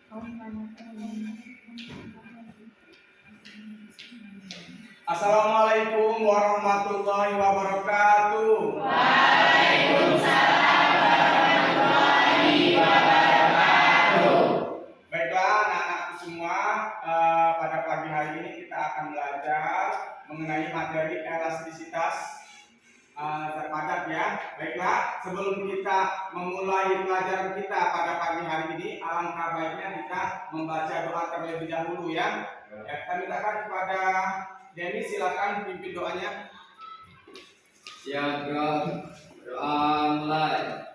Assalamualaikum warahmatullahi wabarakatuh. Waalaikumsalam warahmatullahi wabarakatuh. Baiklah anak-anakku semua, pada pagi hari ini kita akan belajar mengenai materi elastisitas zat padat ya. Baiklah, sebelum kita memulai pelajaran kita pada pagi hari ini, alangkah baiknya kita membaca doa terlebih dahulu ya. Kita mintakan kepada Denny, silakan pimpin doanya. Siap, bro. Doa mulai.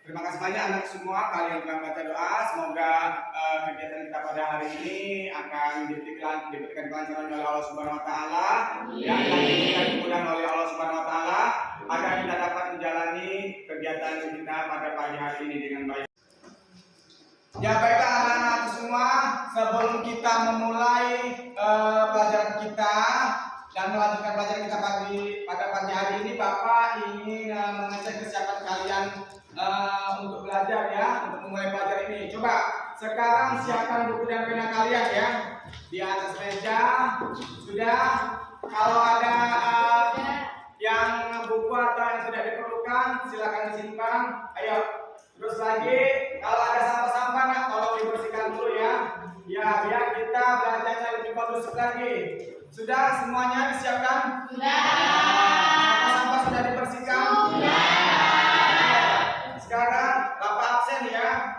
Terima kasih banyak anak semua, kalian telah baca doa. Semoga kegiatan kita pada hari ini akan diberikan kelancaran oleh Allah Subhanahu Wa Taala, dan diberikan kemudahan oleh Allah Subhanahu Wa Taala agar kita dapat menjalani kegiatan kita pada pagi hari ini dengan baik. Ya baiklah anak-anak semua, sebelum kita memulai pelajaran kita dan melanjutkan pelajaran kita pada pagi hari ini, Bapak ingin mengecek kesiapan kalian untuk belajar ya, untuk memulai pelajaran ini. Coba sekarang siapkan buku dan pena kalian ya di atas meja. Sudah? Kalau ada yang buku atau yang tidak diperlukan, silakan disimpan. Ayo, terus lagi kalau ada sampah-sampah, nah tolong dibersihkan dulu ya. Ya, biar kita belajarnya lebih bagus lagi. Sudah semuanya disiapkan? Sudah. Sampah-sampah sudah dibersihkan? Sudah. Sekarang Bapak absen ya.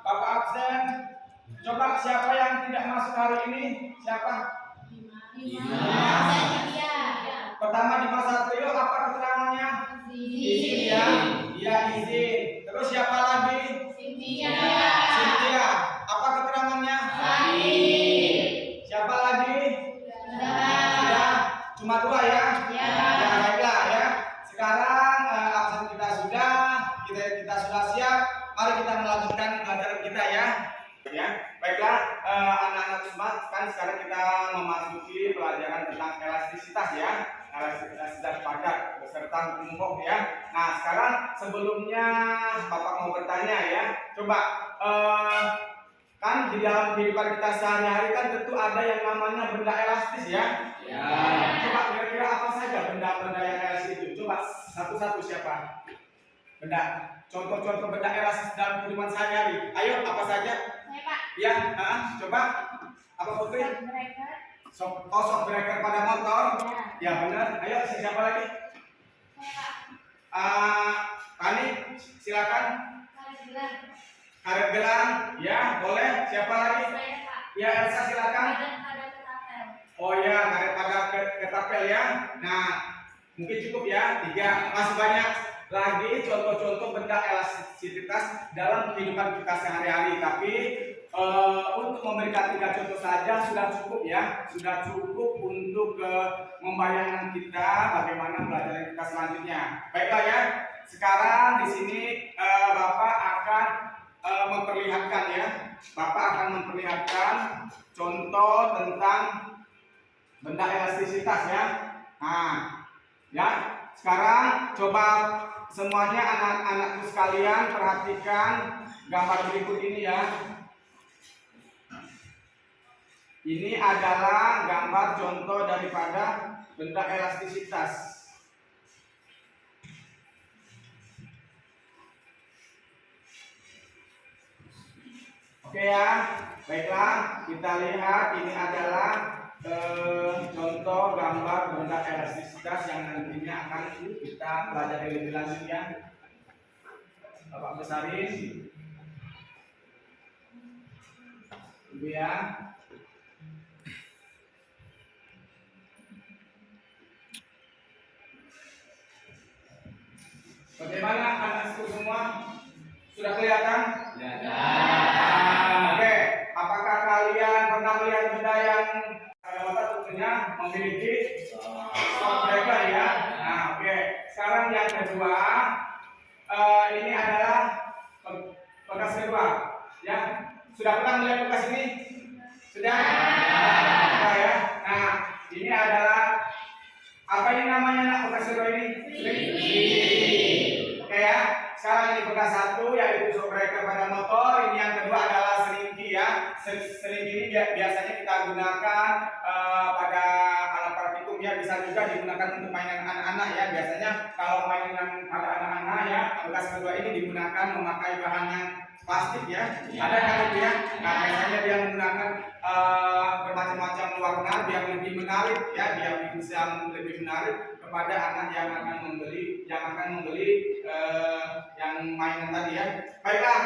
Bapak absen. Coba siapa yang tidak masuk hari ini? Siapa? Pertama di masa trio, apa keterangannya? Izin ya. Iya izin. Terus siapa lagi? Cynthia. Apa keterangannya? Siapa lagi? Sudah. Cuma dua ya. Ya baiklah ya. Sekarang absen kita sudah siap. Mari kita melanjutkan pelajaran kita ya. Ya, baiklah anak-anak semua, kan sekarang kita memasuki pelajaran tentang elastisitas ya. Elastisitas padat beserta hukum ya. Nah, sekarang sebelumnya Bapak mau bertanya ya. Coba kan di dalam kehidupan kita sehari-hari kan tentu ada yang namanya benda elastis ya. Ya. Coba kira-kira apa saja benda-benda yang elastis itu? Coba satu-satu siapa? Benda. Contoh-contoh benda elastis dalam kehidupan sehari-hari. Ayo, apa saja? Ya, coba. Apa Putri? Shock breaker pada motor. Ya benar. Ayo, siapa lagi? Pani, silakan. Karet gelang. Ya, boleh. Siapa lagi? Ya, Elsa silakan. Oh ya, karet pada ketapel ya. Nah, mungkin cukup ya. 3. Masih banyak lagi contoh-contoh benda elastisitas dalam kehidupan kita sehari-hari. Tapi untuk memberikan 3 contoh saja sudah cukup ya, sudah cukup untuk membayangkan kita bagaimana pelajaran kita selanjutnya. Baiklah ya, sekarang di sini Bapak akan memperlihatkan ya, Bapak akan memperlihatkan contoh tentang benda elastisitas ya. Nah, ya sekarang coba semuanya anak-anakku sekalian perhatikan gambar berikut ini ya. Ini adalah gambar contoh daripada benda elastisitas. Oke ya, baiklah kita lihat ini adalah contoh gambar benda elastisitas yang nantinya akan kita pelajari lebih lanjut ya. Bapak besarin, Ibu ya. Bagaimana anakku semua? Sudah kelihatan? Oke, apakah kalian pernah melihat benda yang tentunya memiliki breaker ya? Nah, oke. Sekarang yang kedua, ini adalah bekas kedua, ya. Sudah pernah melihat bekas ini? Sudah? Sudah ya. Nah, ini adalah apa ini namanya nak bekas kedua ini? Oke ya. Sekarang ini bekas satu yaitu shock breaker pada motor. Ini yang kedua adalah selingki ya. Selingki ini biasanya kita gunakan pada alat praktikum ya. Bisa juga digunakan untuk mainan anak-anak ya. Biasanya kalau mainan pada anak-anak ya, bekas kedua ini digunakan memakai bahan yang plastik ya. Ada kan itu ya. Nah biasanya dia menggunakan bermacam-macam warna biar lebih menarik ya, biar bisa lebih menarik kepada anak yang akan membeli yang mainan tadi ya. Baiklah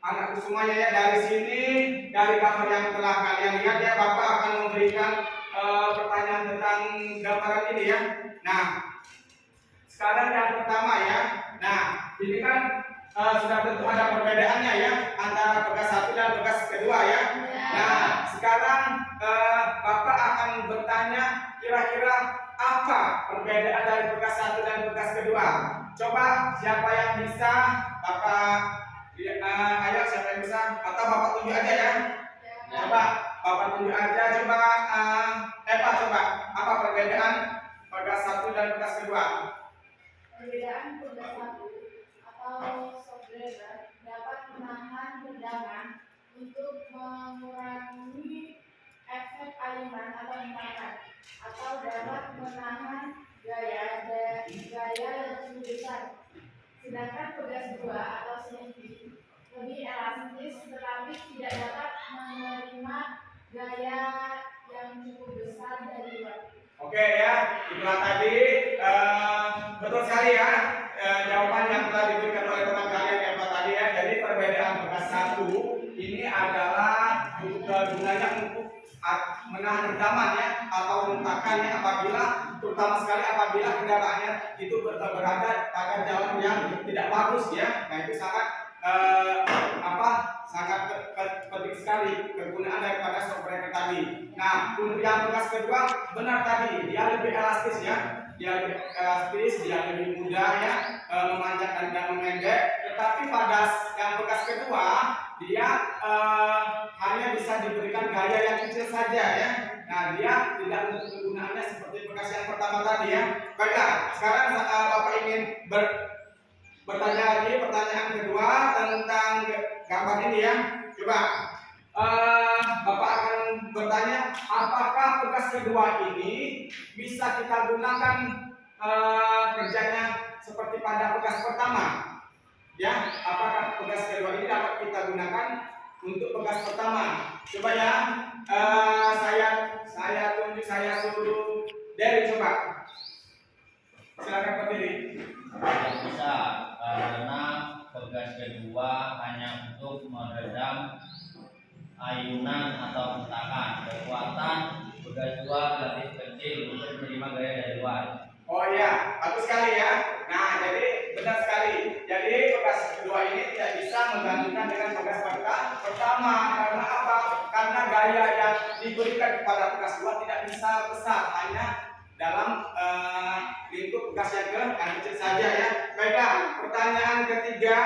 anakku semuanya ya, dari sini dari gambar yang telah kalian lihat ya, Bapak akan memberikan pertanyaan tentang gambaran ini ya. Nah sekarang yang pertama ya. Nah ini kan sudah tentu ada perbedaannya ya antara bekas satu dan bekas kedua ya. Nah sekarang Bapak akan bertanya kira-kira apa perbedaan dari bekas satu dan bekas kedua? Coba siapa yang bisa? Bapak ayo siapa yang bisa? Atau Bapak tunjuk aja ya? Coba Bapak tunjuk aja. Coba Pak coba apa perbedaan bekas satu dan bekas kedua? Perbedaan bekas satu atau shockbreaker dapat menahan tendangan untuk mengurangi efek ayunan atau hentakan, atau dapat menahan gaya yang cukup besar. Sedangkan bekas dua atau selingki lebih elastis tetapi tidak dapat menerima gaya yang cukup besar dari luar. Oke ya, itulah tadi betul sekali ya jawaban yang telah diberikan oleh teman kalian ya Pak tadi ya. Jadi perbedaan bekas satu ini adalah gunanya untuk menahan rendaman ya atau hentakannya apabila terutama sekali apabila kendaraannya itu berada pada jalan yang tidak bagus ya. Nah itu sangat sangat penting sekali kegunaan daripada shock breaker tadi. Nah untuk yang bekas kedua benar tadi dia lebih elastis ya. Dia lebih elastis, dia lebih mudah ya memanjangkan dan memendek. Tetapi pada yang bekas kedua dia hanya bisa diberikan gaya yang kecil saja ya. Nah dia tidak untuk kegunaannya seperti bekas yang pertama tadi ya. Baiklah, sekarang Bapak ingin bertanya lagi pertanyaan kedua tentang gambar ini ya. Coba Bapak akan bertanya, apakah bekas kedua ini bisa kita gunakan kerjanya seperti pada bekas pertama? Ya, apakah bekas kedua ini dapat kita gunakan untuk bekas pertama? Coba ya, saya tunjuk, saya suruh dari coba. Silakan berdiri. Tidak bisa karena bekas kedua hanya untuk meredam ayunan atau hentakan. Kekuatan bekas dua lebih kecil untuk menerima gaya dari luar. Oh iya, bagus sekali ya. Nah, jadi benar sekali. Jadi bekas kedua ini tidak bisa menggantikan dengan bekas pertama gaya yang diberikan kepada tugas 2 tidak bisa besar, hanya dalam lingkup tugas yang kecil saja ya. Baiklah, pertanyaan ketiga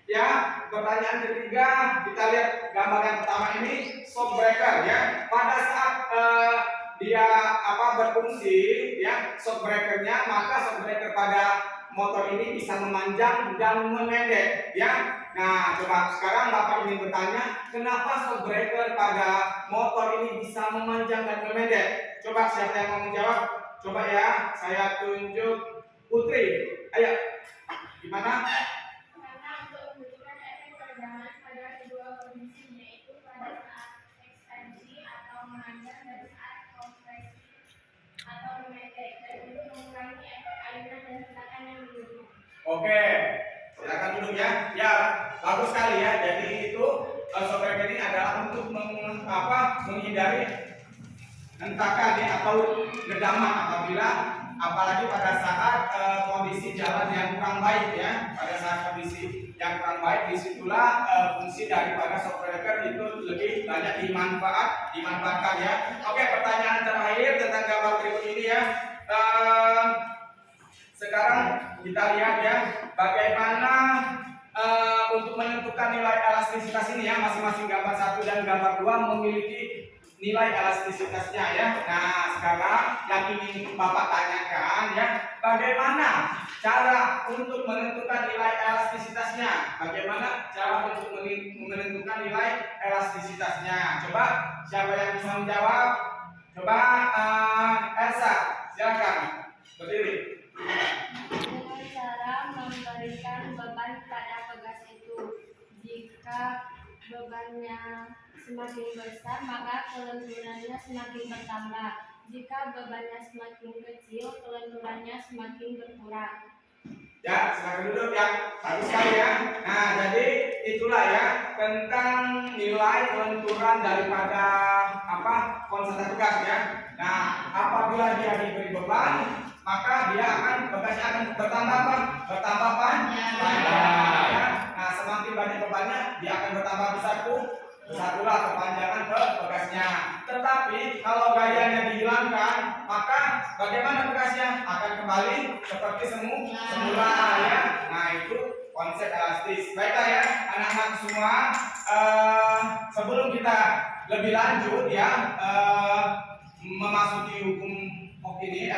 ya. Pertanyaan ketiga, kita lihat gambar yang pertama ini, shock breaker ya. Pada saat dia berfungsi ya, shock breakernya, maka shock breaker pada motor ini bisa memanjang dan memendek ya. Nah, coba sekarang Bapak ingin bertanya, kenapa shock breaker pada motor ini bisa memanjang dan memendek? Coba siapa yang mau menjawab? Coba ya, saya tunjuk Putri. Ayo, gimana? Karena untuk menunjukkan efek peregangan pada kedua kondisi, yaitu pada saat ekspansi atau memanjang dan saat kompresi atau memendek, dan untuk mengurangi efek ayunan dan hentakan yang berlebihan. Oke, silakan duduk ya. Ya, bagus sekali ya. Jadi itu shock breaker ini adalah untuk menghindari hentakan ya, atau gedaman apabila apalagi pada saat kondisi jalan yang kurang baik ya. Pada saat kondisi yang kurang baik, disitulah fungsi daripada shock breaker itu lebih banyak dimanfaatkan ya. Oke, pertanyaan terakhir tentang gambar berikut ini ya. Sekarang kita lihat ya, bagaimana untuk menentukan nilai elastisitas ini ya. Masing-masing gambar 1 dan gambar 2 memiliki nilai elastisitasnya ya. Nah, sekarang yang ingin Bapak tanyakan ya, bagaimana cara untuk menentukan nilai elastisitasnya? Bagaimana cara untuk menentukan nilai elastisitasnya? Coba siapa yang bisa menjawab? Coba Elsa, silakan berdiri. Dengan cara memberikan beban pada pegas itu. Jika bebannya semakin besar, maka kelenturannya semakin bertambah. Jika bebannya semakin kecil, kelenturannya semakin berkurang. Ya, silakan duduk ya. Bagus sekali ya. Nah, jadi itulah ya tentang nilai kelenturan daripada konsentrasi pegas ya. Nah, apabila dia diberi beban, maka begasnya akan bertambah panjang. Ya. Nah, semakin banyak bebannya, dia akan bertambah besar pula kepanjangan ke begasnya. Tetapi kalau gayanya dihilangkan, maka bagaimana begasnya? Akan kembali seperti semula ya. Nah, itu konsep elastis. Baiklah ya, anak-anak semua, sebelum kita lebih lanjut ya memasuki hukum ini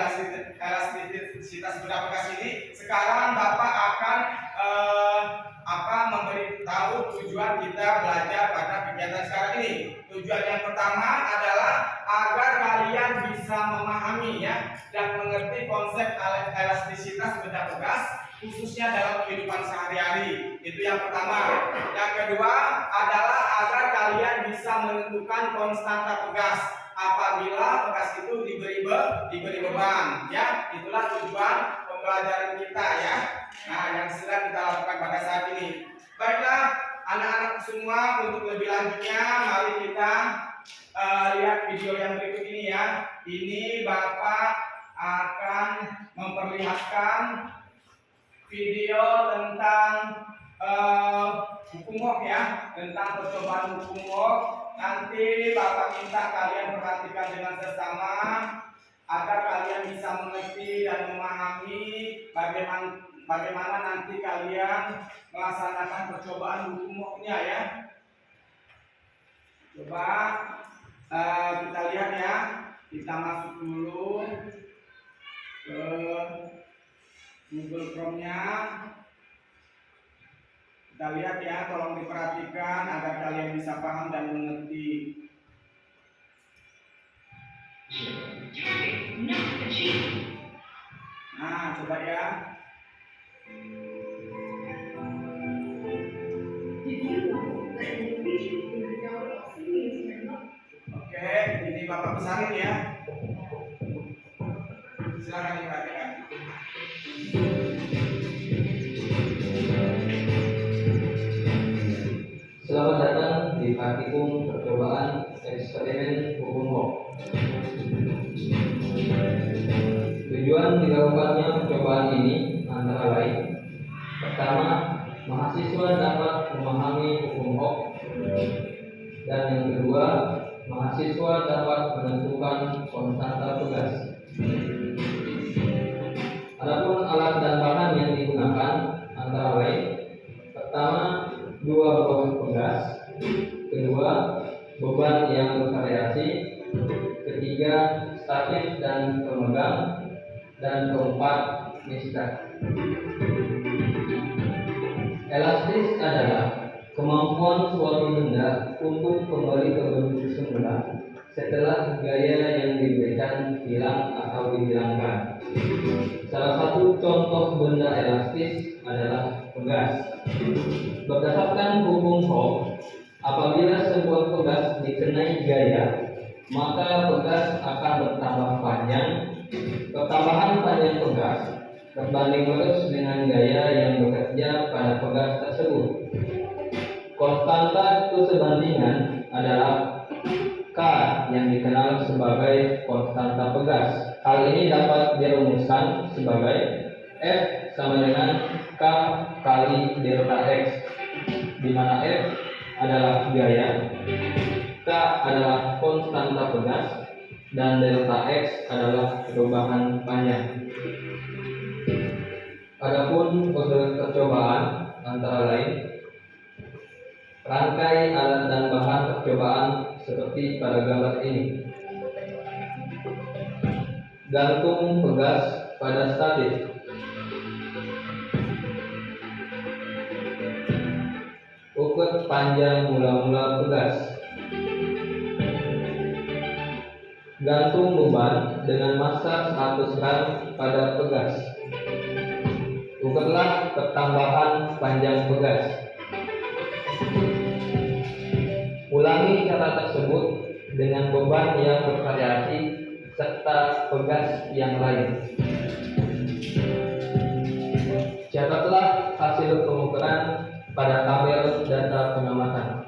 elastisitas benda bekas ini, sekarang Bapak akan memberitahu tujuan kita belajar pada kegiatan sekarang ini. Tujuan yang pertama adalah agar kalian bisa memahami ya dan mengerti konsep elastisitas benda bekas, khususnya dalam kehidupan sehari-hari. Itu yang pertama. Yang kedua adalah agar kalian bisa menentukan konstanta pegas apabila bekas itu diberi beban ya. Itulah tujuan pembelajaran kita ya. Nah, yang sedang kita lakukan pada saat ini. Baiklah anak-anak semua, untuk lebih lanjutnya mari kita lihat video yang berikut ini ya. Ini Bapak akan memperlihatkan video tentang hukum Mok ya, tentang percobaan hukum Mok. Nanti Bapak minta kalian perhatikan dengan sesama agar kalian bisa mengerti dan memahami bagaimana nanti kalian melaksanakan percobaan hukum Moknya ya. Coba kita lihat ya. Kita masuk dulu ke Google Chrome-nya. Kita lihat ya, tolong diperhatikan agar kalian bisa paham dan mengerti. Nah, coba ya. Oke, ini Bapak besarin ya. Silakan diperhatikan. Selamat datang di praktikum percobaan eksperimen hukum Mok. Tujuan dilakukannya percobaan ini antara lain: pertama, mahasiswa dapat memahami hukum Mok, dan yang kedua, siswa dapat menentukan konstanta pegas. Adapun alat dan bahan yang digunakan antara lain: pertama, 2 buah pegas; kedua, beban yang bervariasi; ketiga, statif dan pemegang; dan keempat, mistar. Elastis adalah kemampuan suatu benda untuk kembali ke bentuk semula setelah gaya yang diberikan hilang atau dihilangkan. Salah satu contoh benda elastis adalah pegas. Berdasarkan hukum Hooke, apabila sebuah pegas dikenai gaya, maka pegas akan bertambah panjang. Pertambahan panjang pegas berbanding lurus dengan gaya yang bekerja pada pegas tersebut. Konstanta kesebandingan adalah K yang dikenal sebagai konstanta pegas. Hal ini dapat dirumuskan sebagai F sama dengan K kali delta X, di mana F adalah gaya, K adalah konstanta pegas, dan delta X adalah perubahan panjang. Adapun metode percobaan antara lain rangkai alat dan bahan percobaan seperti pada gambar ini. Gantung pegas pada statif. Ukur panjang mula-mula pegas. Gantung beban dengan massa 100 gram pada pegas. Ukurlah pertambahan panjang pegas. Ulangi cara tersebut dengan beban yang bervariasi serta pegas yang lain. Catatlah hasil pengukuran pada tabel data pengamatan.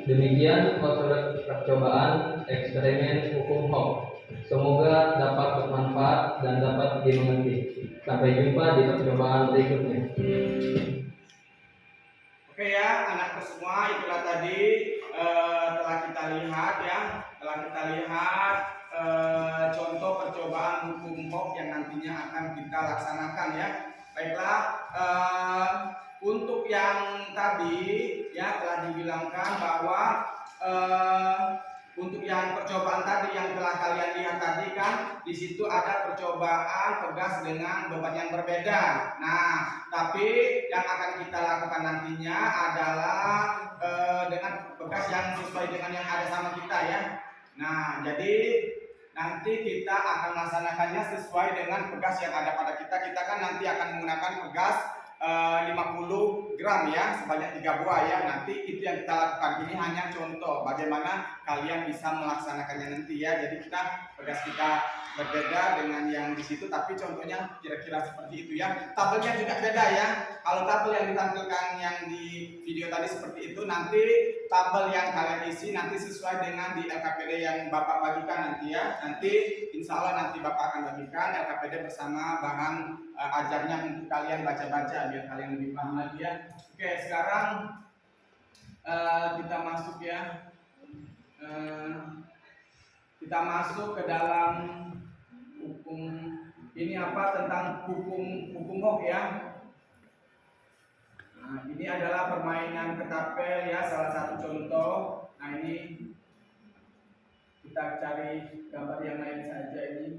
Demikian metode percobaan eksperimen hukum Hooke. Semoga dapat bermanfaat dan dapat dimengerti. Sampai jumpa di percobaan berikutnya. Oke ya, anakku semua, itulah tadi telah kita lihat contoh percobaan hukum Hooke yang nantinya akan kita laksanakan ya. Baiklah, untuk yang tadi ya telah dibilangkan bahwa untuk yang percobaan tadi yang telah kalian lihat tadi kan, di situ ada percobaan pegas dengan beban yang berbeda. Nah, tapi yang akan kita lakukan nantinya adalah dengan pegas yang sesuai dengan yang ada sama kita ya. Nah, jadi nanti kita akan melaksanakannya sesuai dengan pegas yang ada pada kita. Kita kan nanti akan menggunakan pegas 50 gram ya, sebanyak 3 buah ya. Nanti itu yang kita lakukan. Ini hanya contoh bagaimana kalian bisa melaksanakannya nanti ya. Jadi pegas kita berbeda dengan yang di situ, tapi contohnya kira-kira seperti itu ya. Tabelnya juga beda ya. Kalau tabel yang ditampilkan yang di video tadi seperti itu, nanti tabel yang kalian isi nanti sesuai dengan di LKPD yang Bapak bagikan nanti ya. Nanti insya Allah nanti Bapak akan bagikan LKPD bersama bahan ajarnya untuk kalian baca-baca biar kalian lebih paham lagi ya. Oke, sekarang kita masuk ya. Kita masuk ke dalam hukum ini apa tentang hukum Hooke ya. Nah, ini adalah permainan ketapel ya, salah satu contoh. Nah, ini kita cari gambar yang lain saja ini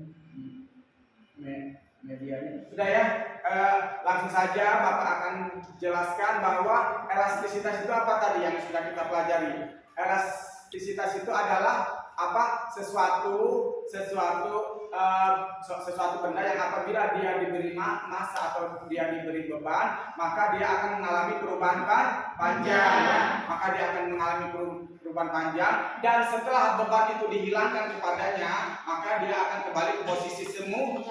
medianya. Sudah ya, langsung saja Bapak akan jelaskan bahwa elastisitas itu apa tadi yang sudah kita pelajari. Elastisitas itu adalah apa? Sesuatu benda yang apabila dia diberi massa atau dia diberi beban, maka dia akan mengalami perubahan panjang ya. Maka dia akan mengalami perubahan panjang, dan setelah beban itu dihilangkan kepadanya, maka dia akan kembali ke posisi semula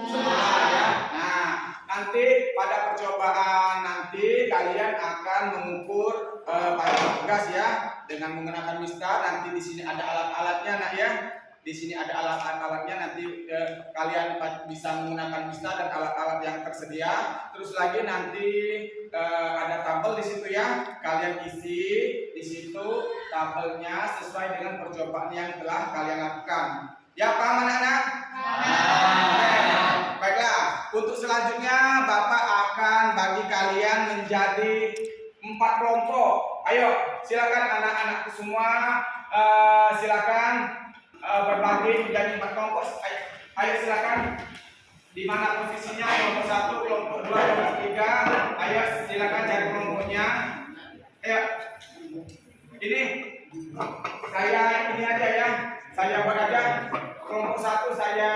ya. Nah, nanti pada percobaan nanti kalian akan mengukur panjang pegas ya dengan menggunakan mistar. Nanti di sini ada alat-alatnya nak ya. Di sini ada alat-alatnya, nanti kalian bisa menggunakan bisa dan alat-alat yang tersedia. Terus lagi nanti ada tabel di situ ya. Kalian isi di situ tabelnya sesuai dengan percobaan yang telah kalian lakukan. Ya, paham anak-anak? Baiklah, untuk selanjutnya Bapak akan bagi kalian menjadi 4 kelompok. Ayo, silakan anak-anak semua, silakan berbagi menjadi 4 kelompok. Ayo silakan. Di mana posisinya? Kelompok 1, kelompok 2, kelompok 3. Ayo silakan cari kelompoknya. Ayo. Ini saya ini aja ya. Saya buat aja. Kelompok 1 saya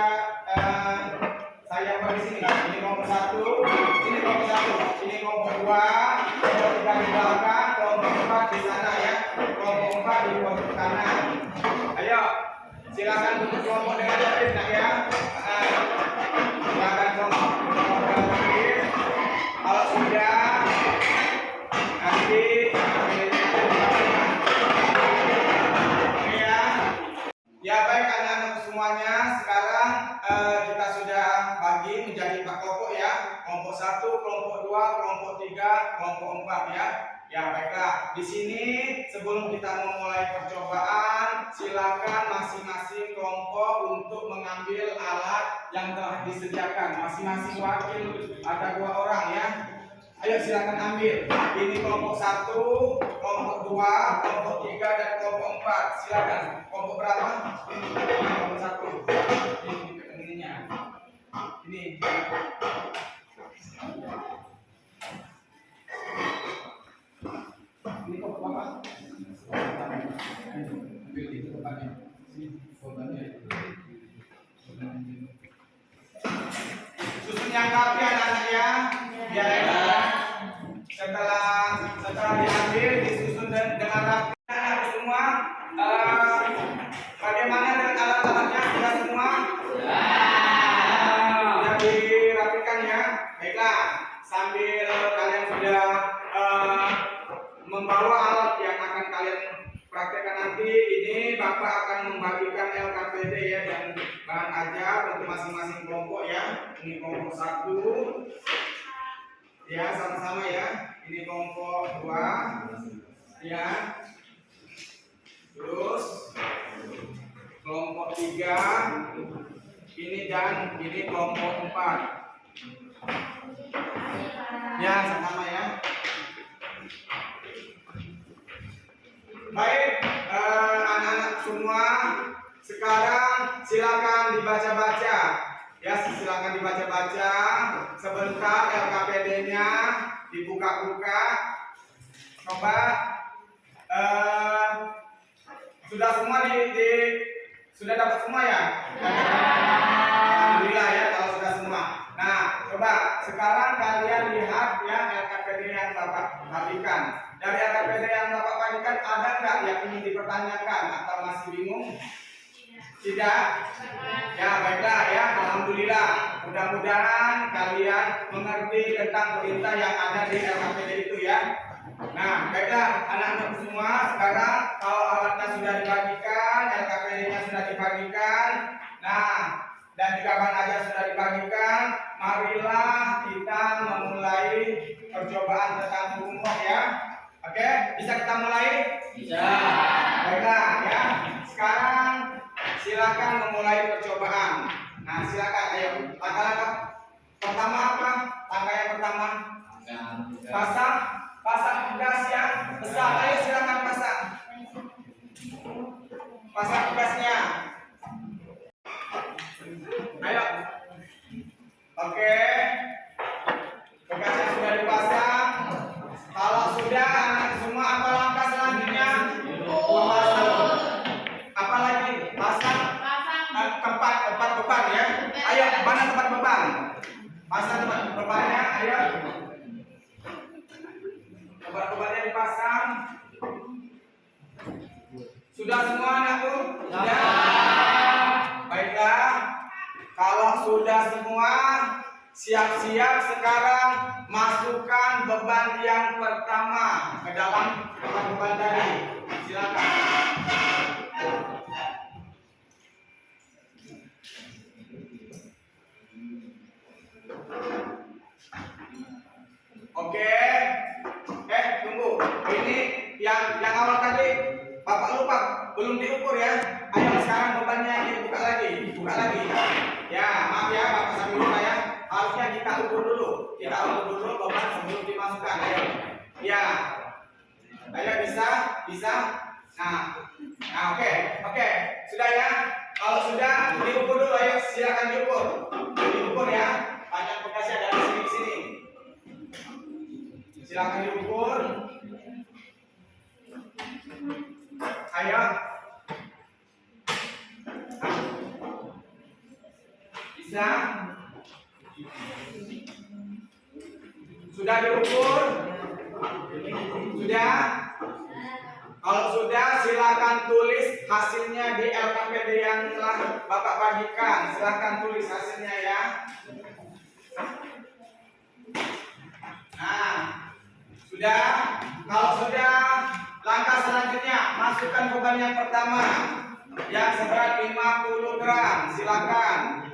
buat di sini. Ini kelompok 1, ini kelompok 1, ini kelompok 2, kelompok 3 di belakang, kelompok 4 di sana ya. Kelompok 4 di kelompok kanan. Ayo, silakan untuk kelompok dengan tertib nak ya. Silakan kelompok dengan tertib. Kalau sudah nanti ya baik anak-anak semuanya, sekarang kita sudah bagi menjadi 4 kelompok ya. Kelompok 1, kelompok 2, kelompok 3, kelompok 4 ya. Ya baiklah, di sini sebelum kita memulai percobaan, silakan masing-masing kelompok untuk mengambil alat yang telah disediakan. Masing-masing wakil ada 2 orang ya. Ayo silakan ambil. Ini kelompok 1, kelompok 2, kelompok 3 dan kelompok 4. Silakan. Kelompok berapa? Kelompok 1. Ininya. Ini. Ini kelompok berapa? Ambil itu depannya. Sini korbannya. Susun yang rapi anak-anak ya. Biar setelah diambil disusun dengan rapi anak semua. Bagaimana dengan alat-alatnya, sudah semua? Sudah dirapikan ya. Baiklah, sambil kalian sudah membawa alat yang akan kalian praktekkan nanti, ini Bapak akan membagikan LKPD ya, dan bahan ajar untuk masing-masing kelompok ya. Ini kelompok 1 ya, sama-sama ya. Ini kelompok 2 ya. Terus kelompok 3 ini, dan ini kelompok 4 ya, sama-sama ya. Baik, anak-anak semua, sekarang silakan dibaca-baca ya, silakan dibaca-baca sebentar. LKPD-nya dibuka-buka. Coba sudah semua sudah dapat semua ya? Alhamdulillah ya kalau sudah semua. Nah, coba sekarang kalian lihat ya LKPD yang Bapak bagikan. Dari LKPD yang Bapak bagikan, ada nggak yang ingin dipertanyakan atau masih bingung? Tidak? Ya baiklah ya, alhamdulillah. Mudah-mudahan kalian mengerti tentang perintah yang ada di LKPD itu ya. Nah, baiklah anak-anak semua, sekarang kalau alatnya sudah dibagikan, LKPD-nya sudah dibagikan, nah, dan juga bahan ajar sudah dibagikan, marilah kita memulai percobaan tentang umroh ya. Oke, bisa kita mulai? Bisa. Baiklah ya. Sekarang silakan memulai percobaan. Nah, silakan ayo. Langkah pertama apa? Langkah yang pertama pasang gas yang besar. Ayo silakan pasang gasnya. Ayo. Oke. Gasnya sudah dipasang. Kalau sudah, anak semua, apa langkah selanjutnya? Pasang. Apa lagi? Pasang tempat beban ya. Ayo, mana tempat beban? Pasang tempat bebannya. Ayo. Tempat bebannya dipasang. Sudah semua anakku? Sudah. Baiklah. Kalau sudah semua, siap-siap sekarang masukkan beban yang pertama ke dalam tempat beban tadi. Silakan. belum diukur ya. Ayo sekarang bebannya dibuka lagi, buka lagi. Ya, maaf ya Bapak sambil lupa ya. Harusnya kita ukur dulu. Kita ukur dulu beban sebelum dimasukkan. Ayo. Ya. Ayo bisa. Nah, oke. Sudah ya. Kalau sudah diukur dulu, ayo silakan diukur. Diukur ya. Panjang bekasnya dari sini ke sini. Silakan diukur. Ayo. Bisa? Sudah diukur? Sudah? Kalau sudah, silakan tulis hasilnya di LKPD yang telah Bapak bagikan. Silakan tulis hasilnya ya. Nah, sudah? Kalau sudah, langkah selanjutnya masukkan beban yang pertama yang seberat 50 gram. Silakan.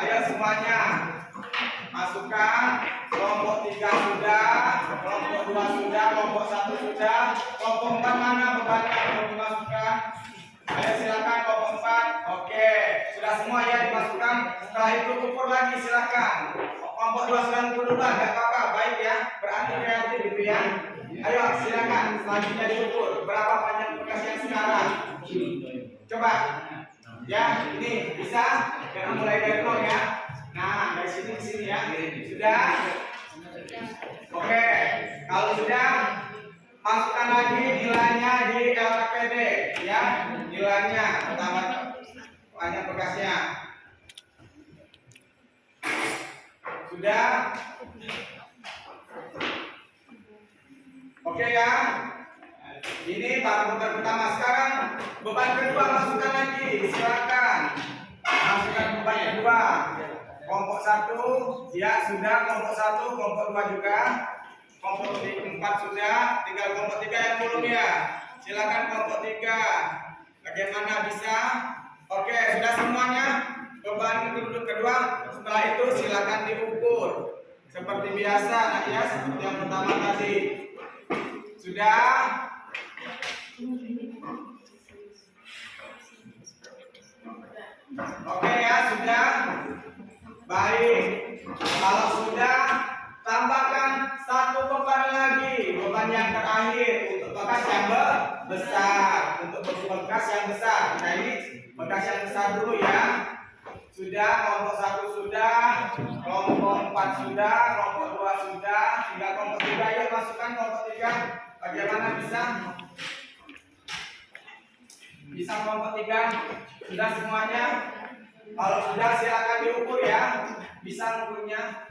Ayo semuanya masukkan. Kelompok 3 sudah, kelompok 2 sudah, kelompok 1 sudah, kelompok 4 mana bebannya belum dimasukkan? Ayo silakan kelompok 4. Oke, sudah semua ya dimasukkan. Setelah itu ukur lagi silakan. Kelompok 2 sudah ukur dulu, enggak apa-apa, baik ya. Berarti kreatif gitu ya. Ayo silakan selanjutnya diukur. Berapa panjang bekas yang sekarang? Coba. Ya, ini bisa. Jangan mulai dari nol ya. Nah, dari sini ke sini ya. Sudah? Oke. Kalau sudah, masukkan lagi nilainya di LKPD ya. Nilainya pertama panjang bekasnya. Sudah? Oke ya. Ini barometer pertama. Sekarang beban kedua masukkan lagi. Silakan. Masukkan beban kedua. Kelompok 1 ya sudah, kelompok 1, kelompok 2 juga, kelompok 4 sudah, tinggal kelompok 3 yang belum ya. Silakan kelompok 3. Bagaimana bisa? Oke, sudah semuanya beban kedua. Setelah itu silakan diukur seperti biasa, nah ya, seperti yang pertama tadi. Sudah? Oke ya, sudah. Baik, kalau sudah, tambahkan satu beban lagi, beban yang terakhir untuk bekas yang besar, untuk bekas yang besar. Nah ini bekas yang besar dulu ya. Sudah, kelompok 1 sudah, kelompok 4 sudah, kelompok 2 sudah, tinggal kelompok 3 ya masukkan kelompok 3. Bagaimana bisa? Bisa kelompok 3? Sudah semuanya? Kalau sudah silakan diukur ya. Bisa ukurnya?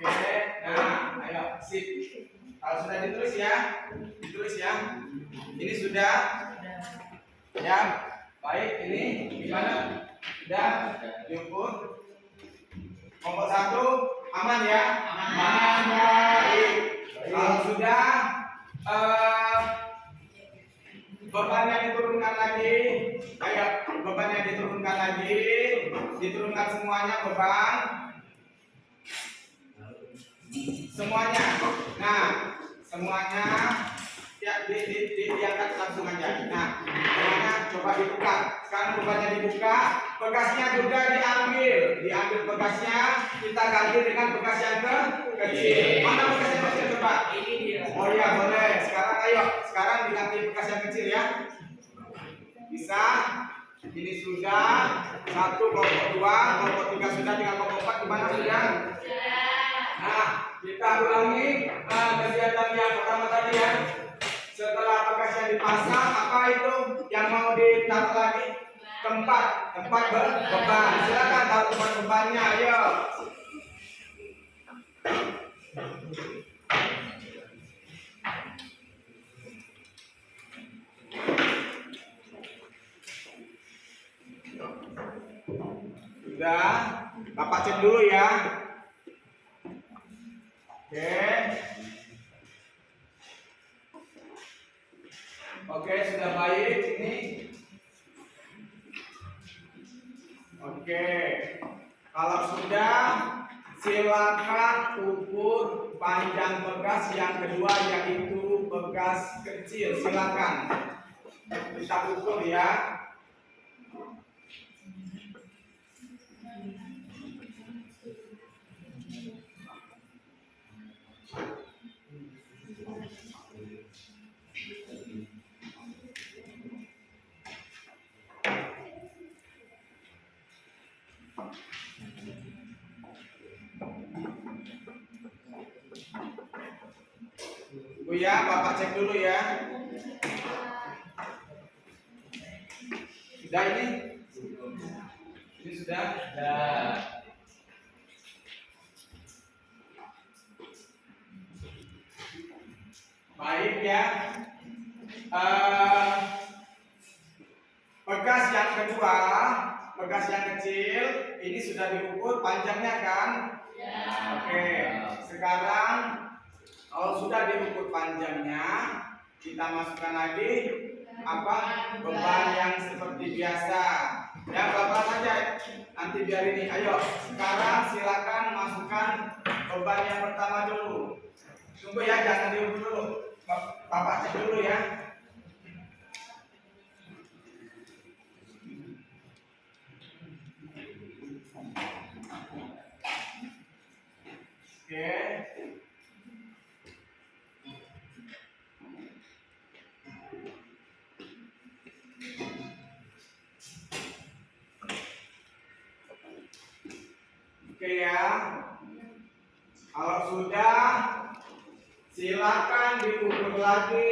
Oke. Nah, ayo sip. Kalau sudah ditulis ya. Ini sudah. Ya. Baik, ini gimana? Sudah diukur. Kelompok 1 aman ya? Aman. Baik. Kalau sudah bebannya diturunkan lagi. Ayo, bebannya diturunkan lagi. Diturunkan semuanya beban. Semuanya. Nah, semuanya ya diangkat langsung aja. Nah, bebannya coba dibuka. Sekarang bebannya dibuka, bekasnya juga diambil bekasnya, kita ganti dengan bekas yang kecil. Mana bekas yang kecil coba? Ini dia. Oh iya boleh. Sekarang diganti bekas yang kecil ya. Bisa. Ini sudah 1, kelompok 2, kelompok 3 sudah, tinggal kelompok 4 gimana sudah? Nah, kita ulangi kegiatan yang pertama tadi ya. Setelah bekasnya dipasang, apa itu yang mau ditaruh lagi? Tempat beban. Silakan taruh tempat bebannya, ayo. Sudah, Bapak cek dulu ya. Oke, sudah baik ini. Oke, kalau sudah silakan ukur panjang bekas yang kedua yaitu bekas kecil. Silakan. kita ukur ya. Bu ya, Bapak cek dulu ya. Sudah ini? Ini sudah? Sudah. Baik ya. Bekas yang kedua, bekas yang kecil, ini sudah diukur panjangnya kan? Ya. Oke. Sekarang kalau sudah diukur panjangnya, kita masukkan lagi apa? Beban yang seperti biasa. Ya, Bapak saja nanti biar ini. Ayo, sekarang silakan masukkan beban yang pertama dulu. Tunggu ya, jangan diukur dulu. Bapak cek dulu ya. Oke. Oke ya. Kalau sudah, silakan diukur lagi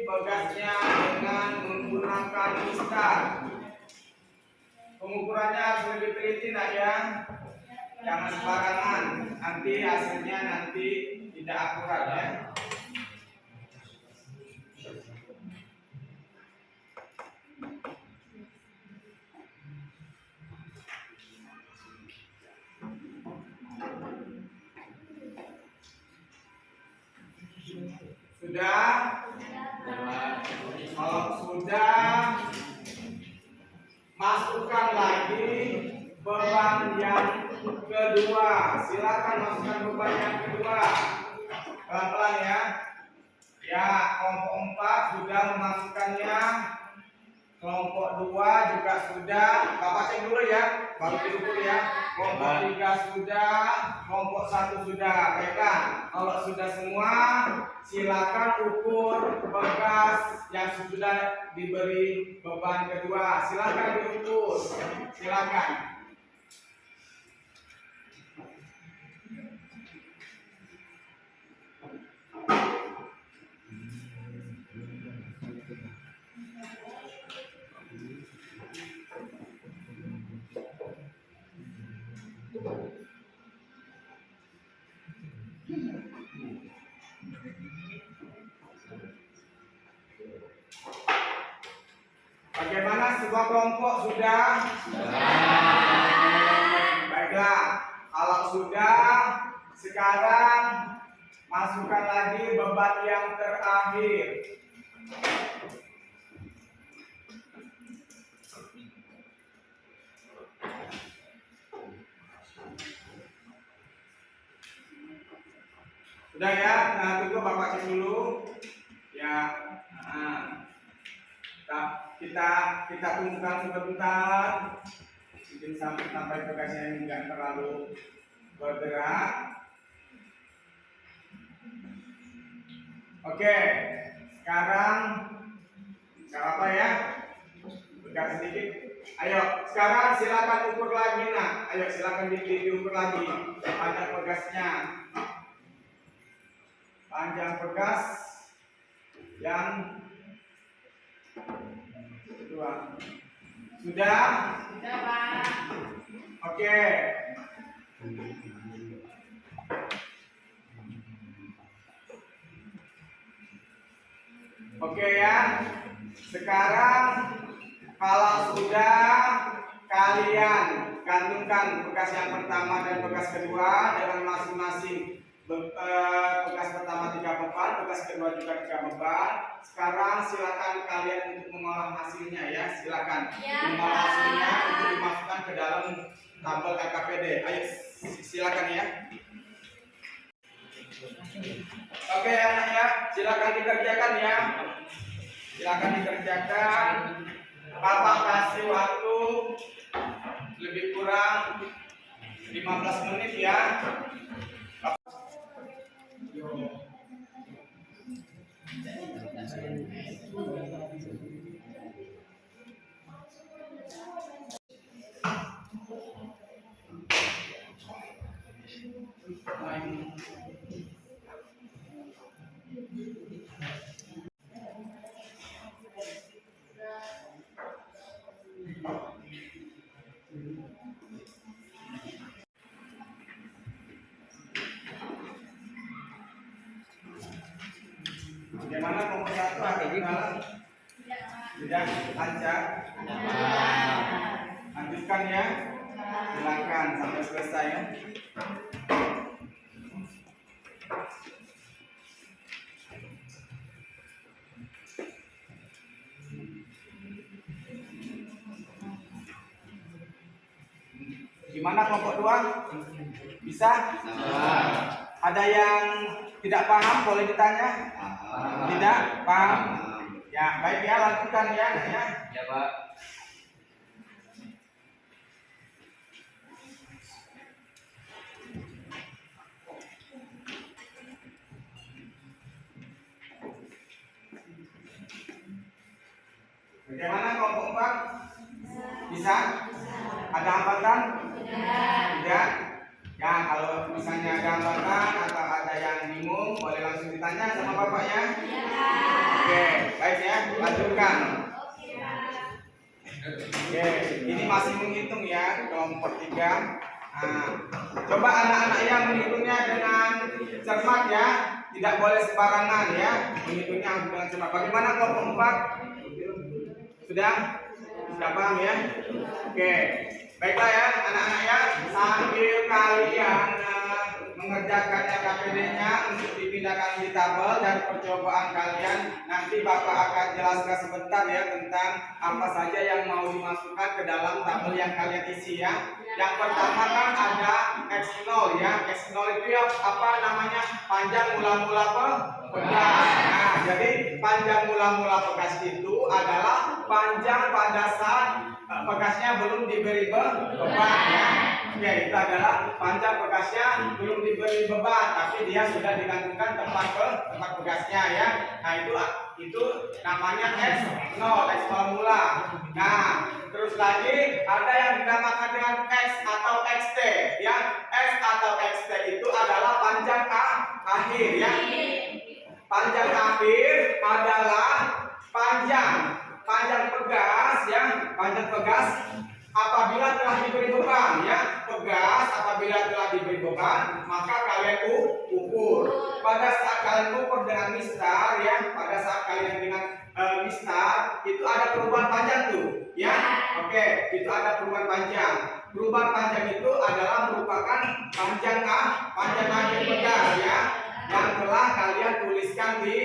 bekasnya dengan menggunakan mistar. Pengukurannya harus lebih teliti nak ya. Jangan sembarangan, nanti hasilnya tidak akurat ya. Sudah? Kalau sudah, masukkan lagi beban yang kedua. Silakan masukkan beban yang kedua. Pelan-pelan ya. Ya, kelompok 4 sudah memasukkannya. Kelompok 2 juga sudah. Bapak cek dulu ya, baru diukur ya. Kelompok 3 sudah, kelompok 1 sudah. Baiklah, kalau sudah semua, silakan ukur bekas yang sudah diberi beban kedua. Silakan diukur. Silakan. Bagaimana, sebuah kelompok sudah? Baiklah, kalau sudah, sekarang masukkan lagi beban yang terakhir. Sudah ya, nah tunggu Bapak cek dulu. Ya, kita tunggukan sebentar. Mungkin sampai bekasnya ini nggak terlalu bergerak. Oke, sekarang nggak apa ya, bergerak sedikit. Ayo, sekarang silakan ukur lagi nak. Ayo silakan diukur lagi panjang bekasnya. Panjang bekas yang kedua. Sudah? Sudah, Pak. Oke. Oke ya. Sekarang kalau sudah, kalian gantungkan bekas yang pertama dan bekas kedua dengan masing-masing. Bekas pertama 3 beban, bekas kedua juga 3 beban. Sekarang silakan kalian untuk mengolah hasilnya ya, silakan mengolah hasilnya untuk dimasukkan ke dalam tabel KKPD. Ayo silakan ya. Oke anak ya, silakan dikerjakan ya. Silakan dikerjakan. Bapak kasih waktu lebih kurang 15 menit ya. Bagaimana kelompok 1 ada gimana? Tidak lancar. Lanjutkan ya. Silakan sampai selesai ya. Gimana kelompok 2? Bisa? Ada yang tidak paham boleh ditanya? Tidak paham? Ya, baik ya, lanjutkan ya. Ya Pak. Bagaimana kelompok 4? Bisa? Ada hambatan? Tidak. Ya, kalau misalnya ada hambatan atau ada yang bingung, boleh langsung ditanya sama bapaknya. Oke, baik ya, lanjutkan. Oke, ini masih menghitung ya, kelompok 3. Nah, coba anak-anak yang menghitungnya dengan cermat ya, tidak boleh sembarangan ya, menghitungnya harus dengan cermat. Bagaimana kelompok 4? Sudah? Sudah paham ya? Oke, baiklah ya anak-anak ya, sambil kalian mengerjakan KPD-nya untuk dipindahkan di tabel dan percobaan kalian, nanti Bapak akan jelaskan sebentar ya tentang apa saja yang mau dimasukkan ke dalam tabel yang kalian isi ya. Yang pertama kan ada X0 ya. X0 itu ya apa namanya? Panjang mula-mula pegas. Nah, jadi panjang mula-mula pegas itu adalah panjang pada saat pegasnya belum diberi beban ya. Oke, itu adalah panjang pegasnya belum diberi beban, tapi dia sudah digantungkan tempat pegasnya ya. Nah, itu namanya X0, X mula. Nah, terus lagi ada yang dinamakan dengan X atau XT ya. X atau XT itu adalah panjang akhir ya. Panjang akhir adalah panjang pegas ya, panjang pegas apabila telah diberi beban ya. Pegas apabila telah diberi beban, maka kalian ukur. Pada saat kalian ukur dengan mistar ya, pada saat kalian dengan mistar itu ada perubahan panjang tuh ya. Oke, itu ada perubahan panjang. Perubahan panjang itu adalah merupakan panjang akhir pegas ya, yang telah kalian tuliskan di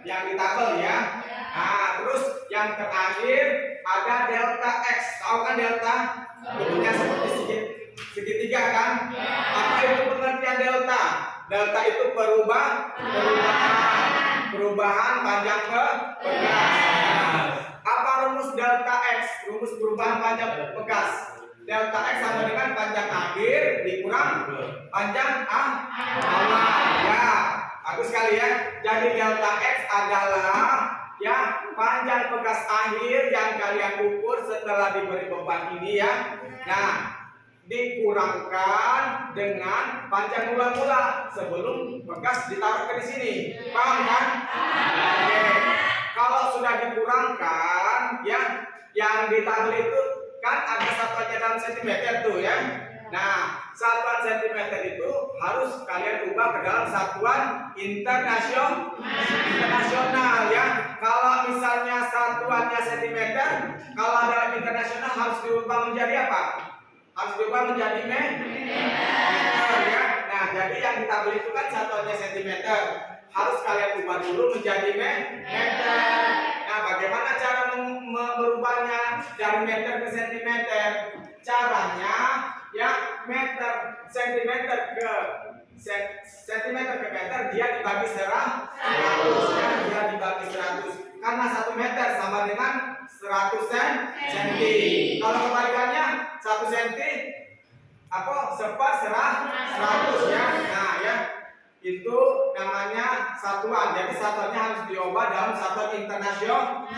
yang di tabel ya. Nah, terus yang terakhir ada delta X. Tahu kan delta? Bentuknya seperti segitiga kan? Apa itu pengertian delta? Delta itu perubahan panjang pegas. Apa rumus delta X? Rumus perubahan panjang pegas. Delta X sama dengan panjang akhir dikurang panjang awal. Ya, bagus sekali ya. Jadi delta X adalah ya panjang pegas akhir yang kalian ukur setelah diberi beban ini ya. Nah, dikurangkan dengan panjang mula-mula sebelum pegas ditaruh di sini. Paham kan? Oke. Kalau sudah dikurangkan ya, yang di tabel itu kan ada satuannya dalam sentimeter tuh ya. Nah, satuan sentimeter itu harus kalian ubah ke dalam satuan internasional ya. Kalau misalnya satuannya sentimeter, kalau dalam internasional harus diubah menjadi apa? Harus diubah menjadi meter ya. Nah, jadi yang di tabel itu kan satuannya sentimeter, harus kalian ubah dulu menjadi meter. Nah, bagaimana cara merubahnya dari meter ke sentimeter? Caranya ya, sentimeter ke meter dia dibagi 100 ya, dia dibagi 100. karena 1 meter sama dengan 100 cm. Kalau kebalikannya 1 cm apa seper 100 ya. Nah ya, itu namanya satuan. Jadi satuannya harus diubah dalam satuan internasional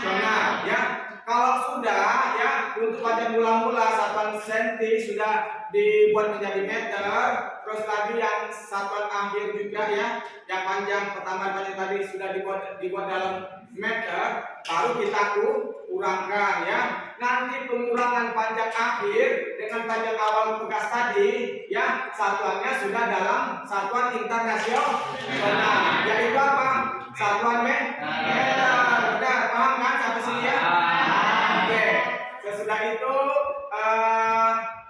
ya. Kalau sudah ya, untuk panjang mula-mula satuan senti sudah dibuat menjadi meter, terus lagi yang satuan akhir juga ya, yang panjang pertama tadi sudah dibuat dalam meter, baru kita kurangkan ya. Nanti pengurangan panjang akhir dengan panjang awal pegas tadi ya, satuannya sudah dalam satuan internasional, yaitu apa? Satuan meter. Benar, paham kan sampai sini ya? Oke, sesudah itu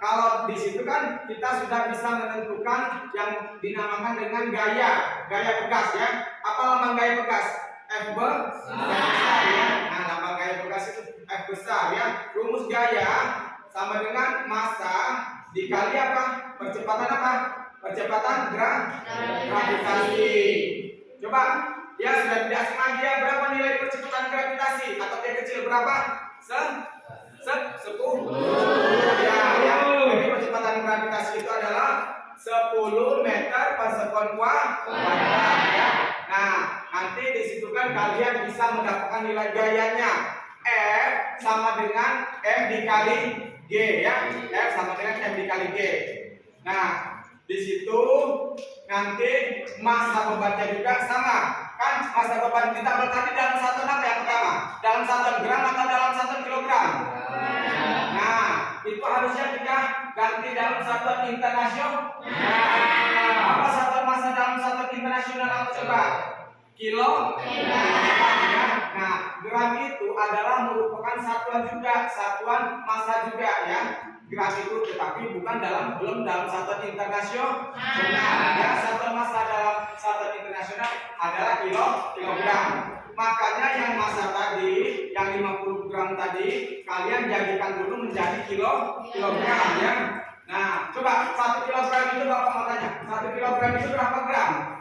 kalau di situ kan kita sudah bisa menentukan yang dinamakan dengan gaya pegas ya. Apa lambang gaya pegas? F besar ya. Nah, lambang gaya pegas itu F besar ya. Rumus gaya sama dengan massa dikali apa? Percepatan apa? Percepatan gravitasi. Coba ya, sudah tidak asing lagi ya, berapa nilai percepatan gravitasi? Atau dia kecil berapa? 10. Ya, ya. Jadi percepatan gravitasi itu adalah 10 meter per sekon kuadrat ya. Nah, nanti di situ kan kalian bisa mendapatkan nilai gayanya. F sama dengan M dikali G ya. F sama dengan M dikali G. Nah, di situ nanti massa bebannya juga sama. Kan massa beban kita berarti dalam satuan apa yang pertama? Dalam satuan gram atau dalam satuan kilogram? Nah, itu harusnya kita ganti dalam satuan internasional. Apa satuan massa dalam satuan internasional apa coba? Kilo. Nah, gram itu adalah merupakan satuan juga, satuan massa juga ya. Gram itu tetapi belum dalam satuan internasional. Ya, satuan massa dalam satuan internasional adalah kilogram. Makanya yang massa tadi, yang 50 gram tadi, kalian jadikan dulu menjadi kilogram ya. Nah, coba 1 kilogram itu Bapak mau tanya, 1 kilogram itu berapa gram?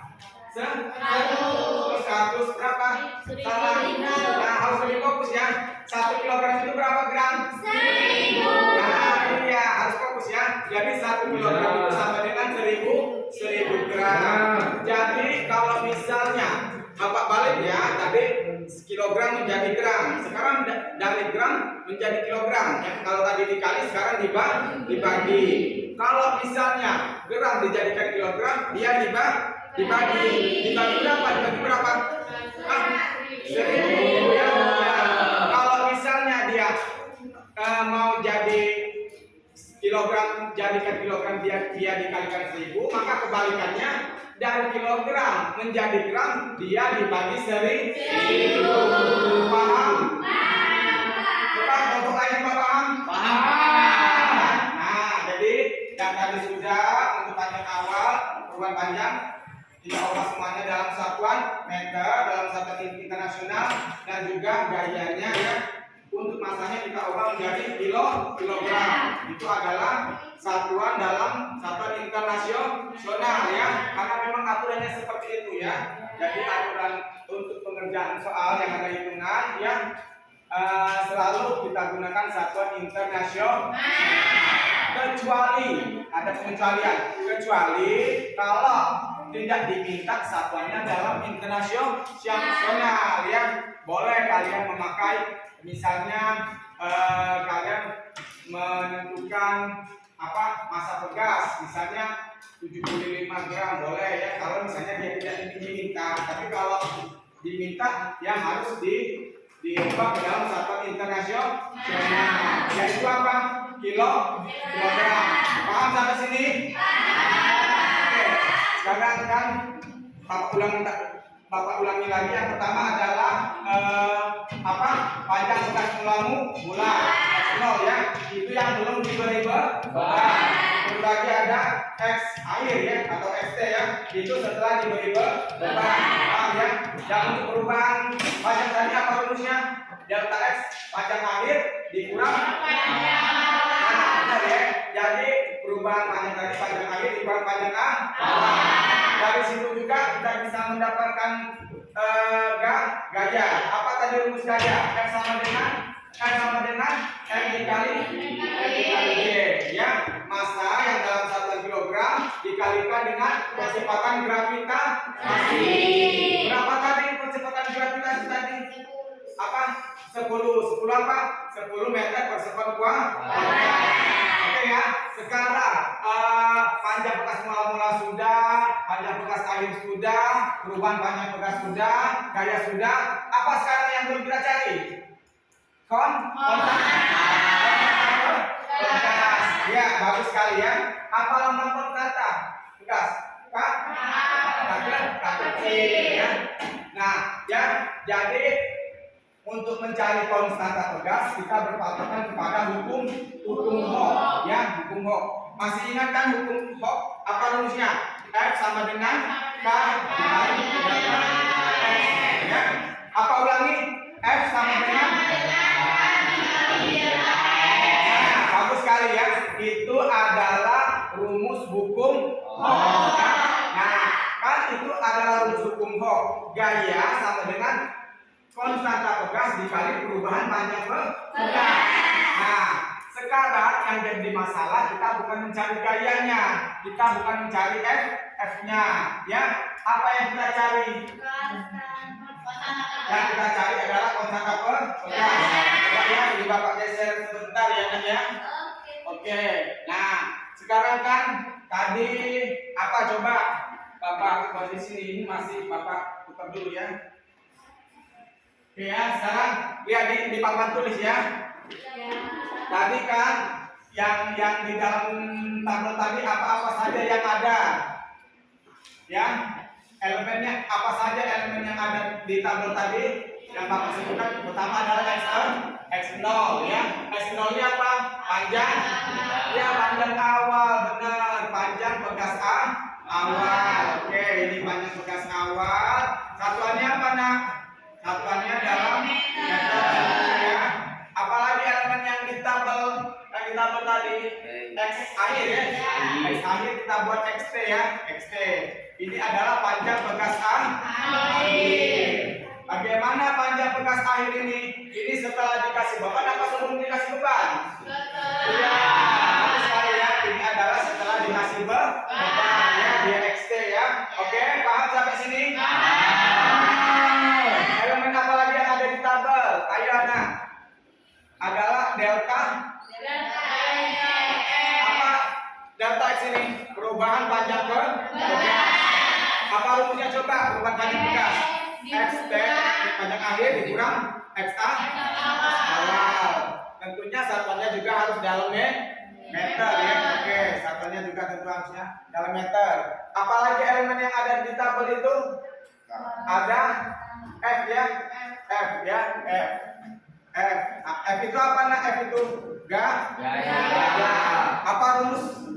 100 berapa? Salah. Nah, harus lebih fokus ya. 1 kilogram itu berapa gram? 1000. Nah, iya, harus fokus ya. Jadi 1 kilogram itu sama dengan 1000 gram. Jadi kalau misalnya Bapak balik ya, tadi kilogram menjadi gram. Sekarang dari gram menjadi kilogram. Ya, kalau tadi dikali, sekarang dibagi. Kalau misalnya gram dijadikan kilogram, dia dibagi berapa? Dibagi berapa? 1000 ya. Kalau misalnya dia mau jadi kilogram, jadikan kilogram dia dikalikan 1000, maka kebalikannya dari kilogram menjadi gram dia dibagi 1000. Paham? Coba kelompok lain paham? Paham. Nah, jadi yang tadi sudah untuk panjang awal, perubahan panjang kita ubah semuanya dalam satuan meter, dalam satuan internasional, dan juga gayanya ya. Untuk massanya kita ubah menjadi kilogram. Itu adalah satuan dalam satuan internasional ya. Karena memang aturannya seperti itu ya. Jadi aturan untuk pengerjaan soal yang ada hitungan ya, selalu kita gunakan satuan internasional. Kecuali ada pengecualian. Kecuali kalau tidak diminta satuannya dalam internasional ya, boleh kalian memakai misalnya kalian menentukan apa massa pegas misalnya 75 gram boleh ya, kalau misalnya dia tidak diminta. Tapi kalau diminta ya harus diubah ke dalam satuan internasional, yaitu apa? Kilogram. Paham sampai sini? Oke, sekarang kan Bapak ulangi lagi. Yang pertama adalah apa? Panjang pegas mula 0 ya. Itu yang belum diberi beban. Terus lagi ada X air ya atau XT ya. Itu setelah diberi beban. Paham ya? Dan untuk perubahan panjang tadi apa rumusnya? Delta X panjang air dikurang panjang. Nah, benar ya. Jadi perubahan panjang tadi panjang air dikurang panjang awal. Dari situ juga kita bisa mendapatkan gaya. Apa tadi tadi rumus gaya? F sama dengan M dikali G, ya. Massa yang dalam satuan kilogram dikalikan dengan percepatan gravitasi. Berapa tadi percepatan gravitasi tadi? Apa? 10 apa? 10 meter per sekon kuadrat. Oke ya. Sekarang panjang bekas mula-mula sudah, panjang bekas akhir sudah, perubahan panjang bekas sudah, gaya sudah. Apa sekarang yang belum kita cari? Bekas. Ya, bagus sekali ya. Apa lambang kata? Bekas. Kata kecil ya. Nah, ya, jadi untuk mencari konstanta pegas kita berpatokan kepada hukum Hooke, ya, hukum Hooke. Masih ingat kan hukum Hooke? Apa rumusnya? F sama dengan K dikali delta X, ya. Apa ulangi? F sama dengan bagus sekali ya. Itu adalah rumus hukum Hooke. Ya. Nah, kan itu adalah rumus hukum Hooke. Gaya sama dengan konstanta pegas dikali perubahan panjang pegas. Nah, sekarang yang jadi masalah kita bukan mencari gayanya, kita bukan mencari F-nya, ya. Apa yang kita cari? Yang kita cari adalah konstanta pegas. Coba ya, ini Bapak geser sebentar ya, Nak ya. Oke. Nah, sekarang kan tadi apa coba? Bapak posisi ini masih Bapak putar dulu ya. Oke ya, sekarang lihat di papan tulis ya. Tadi kan yang di dalam tabel tadi apa-apa saja yang ada. Ya, elemennya apa saja elemen yang ada di tabel tadi yang Bapak sebutkan. Pertama adalah X0 ya. X0-nya apa? Panjang. Ya, panjang awal, benar. Panjang pegas awal. Oke, ini panjang pegas awal. Satuannya apa, Nak? Satuannya dalam meter ya. Apalagi elemen yang di tabel tadi X akhir ya. X akhir kita buat XT ya. XT. Ini adalah panjang bekas akhir. Bagaimana panjang bekas akhir ini? Ini setelah dikasih beban apa sebelum dikasih beban? Iya, bagus sekali ya. Ini adalah setelah dikasih beban ya. Dia XT ya. Oke, paham sampai sini? Elemen apa lagi yang ada di tabel? Ayo anak. Adalah delta. Apa delta X ini? Perubahan panjang pegas. Apa rumusnya coba? Perubahan panjang pegas. X T panjang akhir dikurang X awal. Tentunya satuannya juga harus dalam meter ya. Oke, satuannya juga tentu harusnya dalam meter. Apalagi elemen yang ada di tabel itu? Ada F ya. F ya. F itu apa, Nak? F itu gaya. Apa rumus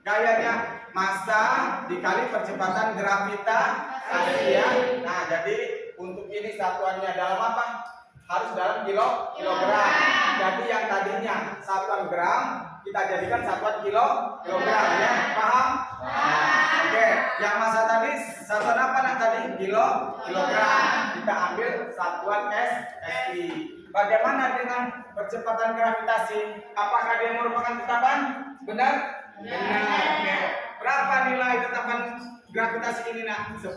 gayanya? Massa dikali percepatan gravitasi ya. Nah, jadi untuk ini satuannya dalam apa? Harus dalam kilogram. Jadi yang tadinya satuan gram kita jadikan satuan kilogram ya. Paham? Oke, yang massa tadi satuan apa, Nak? Tadi kilogram. Kita ambil satuan SI. Bagaimana dengan percepatan gravitasi? Apakah dia merupakan tetapan? Benar? Benar. Oke. Berapa nilai tetapan gravitasi ini, Nak? 10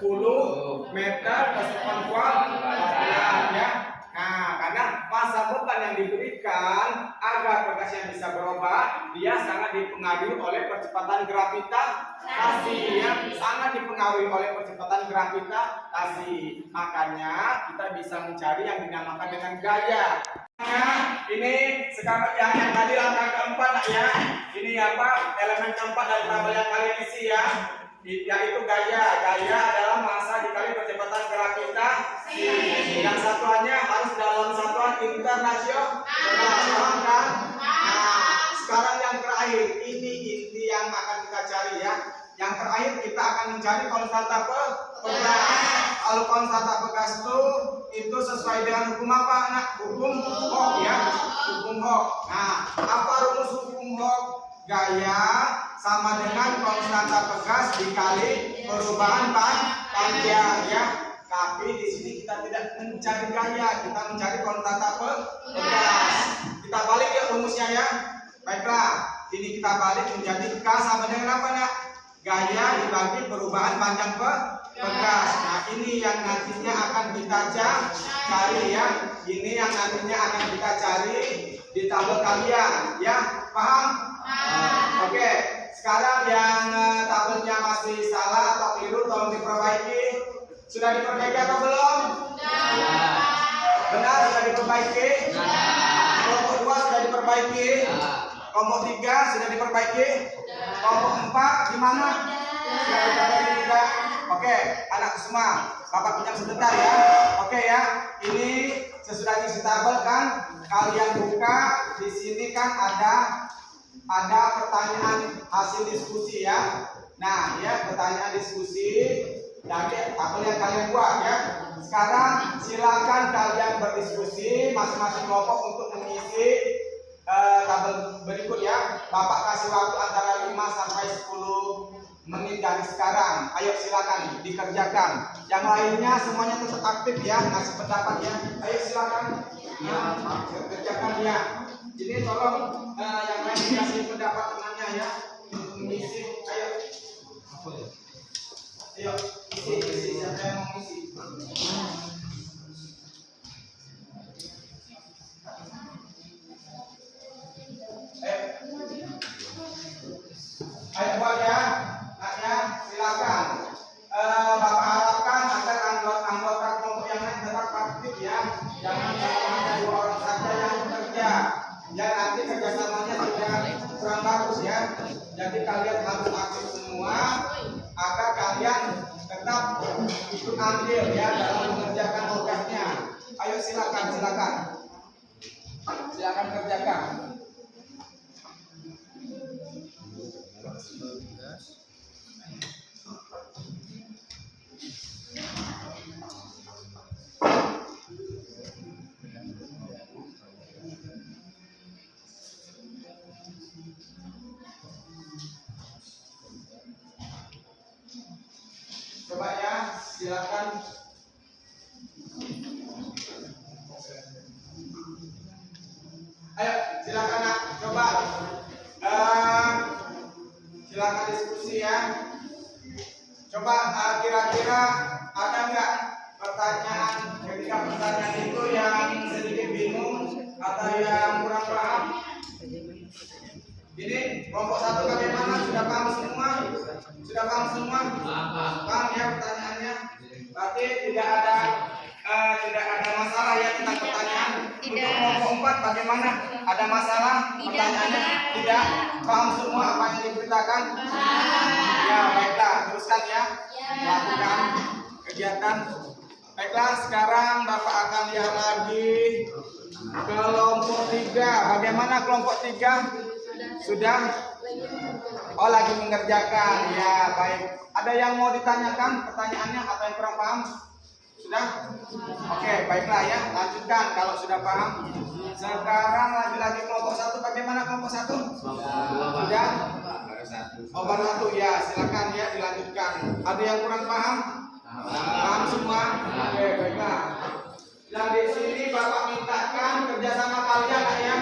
meter per sekon kuadrat ya. Nah, karena massa beban yang diberikan agar bekasnya bisa berubah, dia sangat dipengaruhi oleh percepatan gravitasi ya, sangat dipengaruhi oleh percepatan gravitasi. Makanya kita bisa mencari yang dinamakan dengan gaya. Nah, ini sekarang yang tadi langkah keempat, Nak, ya. Ini apa? Elemen keempat dari tabel yang kalian isi ya. Yaitu gaya. Gaya adalah massa dikali percepatan gravitasi. Yang satuannya harus dalam satuan internasional. Paham kan? Nah, sekarang yang terakhir ini inti yang akan kita cari ya. Yang terakhir kita akan mencari konstanta pegas. Kalau konstanta pegas itu sesuai dengan hukum apa, Nak? Hukum Hooke ya. Hukum Hooke. Nah, apa rumus hukum Hooke? Gaya sama dengan konstanta pegas dikali perubahan panjang ya. Tapi di sini kita tidak mencari gaya, kita mencari kontata pegas. Kita balik ya rumusnya ya. Baiklah, ini kita balik menjadi K sama dengan apa nak? Gaya dibagi perubahan panjang pegas. Nah ini yang nantinya akan kita cari ya. Ini yang nantinya akan kita cari di tabel kalian ya. Paham? Oke. Sekarang yang tabelnya masih salah atau keliru tolong diperbaiki. Sudah diperbaiki atau belum? Benar, sudah diperbaiki. Kelompok 2 sudah diperbaiki. Kelompok 3 sudah diperbaiki. Kelompok 4 gimana? Sudah diperbaiki juga. Oke, anak semua, Bapak pinjam sebentar ya. Oke ya, ini sesudah diisi tabel kan, kalian buka di sini kan ada pertanyaan hasil diskusi ya. Nah ya, pertanyaan diskusi dari tabel yang kalian buat ya. Sekarang silakan kalian berdiskusi masing-masing kelompok untuk mengisi tabel berikut ya. Bapak kasih waktu antara 5 sampai 10 menit dari sekarang. Ayo silakan dikerjakan. Yang lainnya semuanya tetap aktif ya, ngasih pendapat ya. Ayo silakan kerjakan ya. Jadi tolong yang lain dikasih pendapat temannya ya untuk mengisi. Ayo, ayo isi siapa yang mau mengisi? Ayo buat ya, ya silakan. Bapak harapkan agar anggota kelompok yang lain tetap aktif ya. Jangan hanya 2 orang saja yang bekerja. Ya nanti kerjasamanya sudah kurang bagus ya. Jadi kalian harus aktif semua agar kalian tetap ikut andil ya dalam mengerjakan tugasnya. Ayo silakan kerjakan. Coba ya, silakan. Ayo, silakan nak, coba. Silakan diskusi ya. Coba kira-kira ada nggak pertanyaan ketika pertanyaan itu yang sedikit bingung atau yang kurang paham? Ini kelompok 1 bagaimana? Sudah paham semua? Paham ya pertanyaannya? Berarti tidak ada masalah ya tentang pertanyaan. Untuk kelompok 4 bagaimana? Ada masalah pertanyaannya? Tidak. Paham semua apa yang diberitakan? Ya baiklah, teruskan ya. Lakukan kegiatan. Baiklah, sekarang Bapak akan lihat lagi kelompok 3. Bagaimana kelompok 3? Sudah? Oh lagi mengerjakan. Ya baik. Ada yang mau ditanyakan pertanyaannya? Apa yang kurang paham? Sudah? Oke, baiklah ya. Lanjutkan kalau sudah paham. Sekarang lagi-lagi kelompok 1. Bagaimana kelompok 1? Sudah? Oh baru 1 ya. Silakan ya dilanjutkan. Ada yang kurang paham? Paham semua? Oke, baiklah. Dan di sini Bapak mintakan kerjasama kalian ya.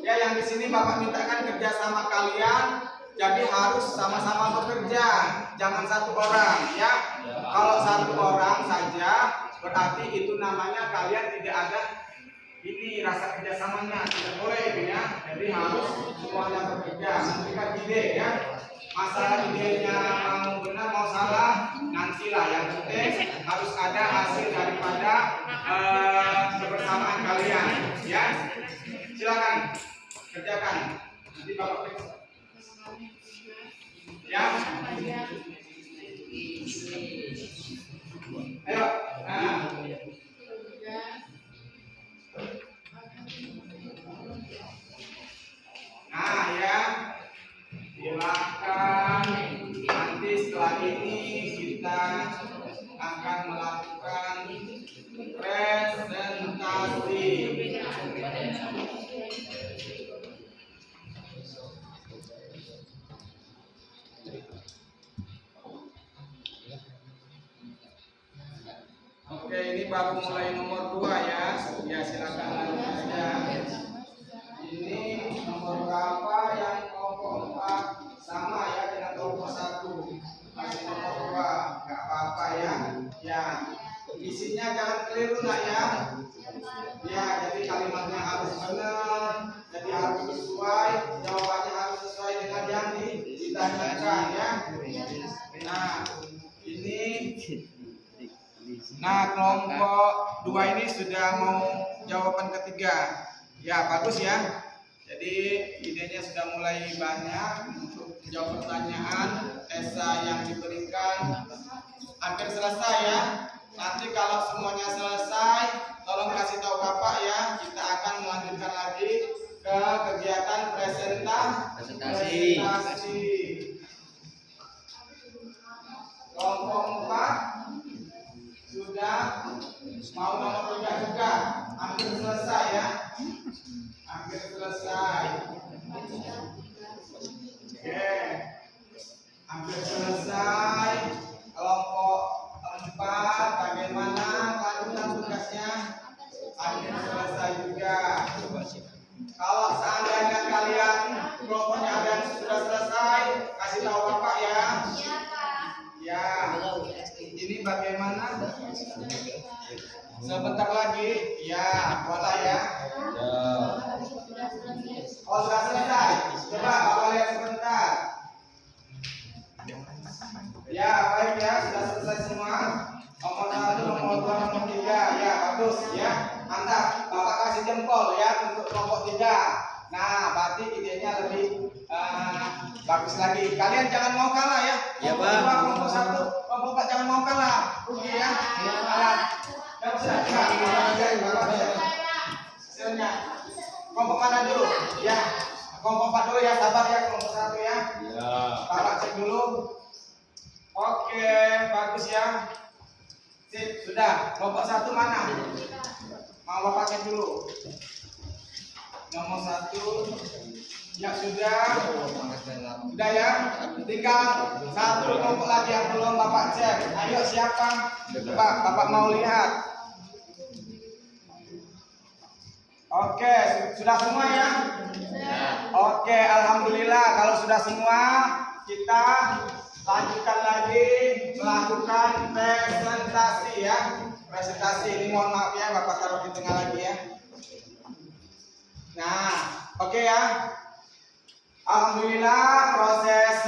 Ya, yang di sini Bapak mintakan kerjasama kalian. Jadi harus sama-sama bekerja, jangan 1 orang ya. Kalau 1 orang saja berarti itu namanya kalian tidak ada ini rasa kerjasamanya, tidak boleh ya. Jadi harus semuanya bekerja, memberikan ide ya. Masalah idenya mau benar mau salah nantilah, yang penting harus ada hasil daripada kebersamaan kalian ya. Silakan kerjakan. Nanti Bapak periksa. Ya. Ayo. Nah ya. Silakan. Nanti setelah ini kita akan melakukan presentasi. Oke, ini baru mulai nomor 2 ya. Ya silakan lanjut saja. Ini nomor berapa yang kelompok 4 sama ya dengan kelompok 1. Masih nomor 2, nggak apa-apa ya. Ya, isinya jangan keliru nak ya. Ya, jadi kalimatnya harus benar, jadi harus sesuai, jawabannya harus sesuai dengan yang ditanyakan ya. Nah, ini kelompok 2 ini sudah mau jawaban ketiga. Ya, bagus ya. Jadi idenya sudah mulai banyak untuk menjawab pertanyaan esai yang diberikan. Hampir selesai ya. Nanti kalau semuanya selesai, tolong kasih tahu Bapak ya. Kita akan melanjutkan lagi ke kegiatan presentasi. Kelompok 4 sudah mau nomor 3 juga. Hampir selesai ya. Hampir selesai. Oke. Hampir selesai. Kelompok 4 bagaimana kelanjutan tugasnya? Hampir selesai juga. Kalau seandainya kalian kelompoknya ada yang sudah selesai, kasih tahu Bapak ya. Ya. Ini bagaimana? Sebentar lagi. Ya, boleh ya. Oh, sudah selesai. Coba Bapak lihat sebentar. Ya, baik ya, sudah selesai semua. Nomor 1, nomor 2, nomor 3. Ya, bagus ya. Mantap. Bapak kasih jempol ya untuk kelompok 3. Nah, berarti idenya lebih bagus lagi. Kalian jangan mau kalah ya. Ya, Pak. Kelompok 1, kelompok 4 jangan mau kalah. Rugi ya. Ya, sudah. Hasilnya. Kelompok mana dulu? Ya. Kelompok 4 dulu ya, sabar ya kelompok 1 ya. Ya. Bapak cek dulu. Oke, bagus ya. Sip, sudah. Kelompok 1 mana? Mau Bapak cek dulu. Nomor 1. Ya sudah. Sudah ya. Tinggal 1 kelompok lagi yang belum Bapak cek. Ayo siapa? Coba Bapak mau lihat. Oke, sudah semua ya? Oke, alhamdulillah kalau sudah semua, kita lanjutkan lagi melakukan presentasi ya. Presentasi ini mohon maaf ya, Bapak taruh di tengah lagi ya. Nah, oke ya. Alhamdulillah proses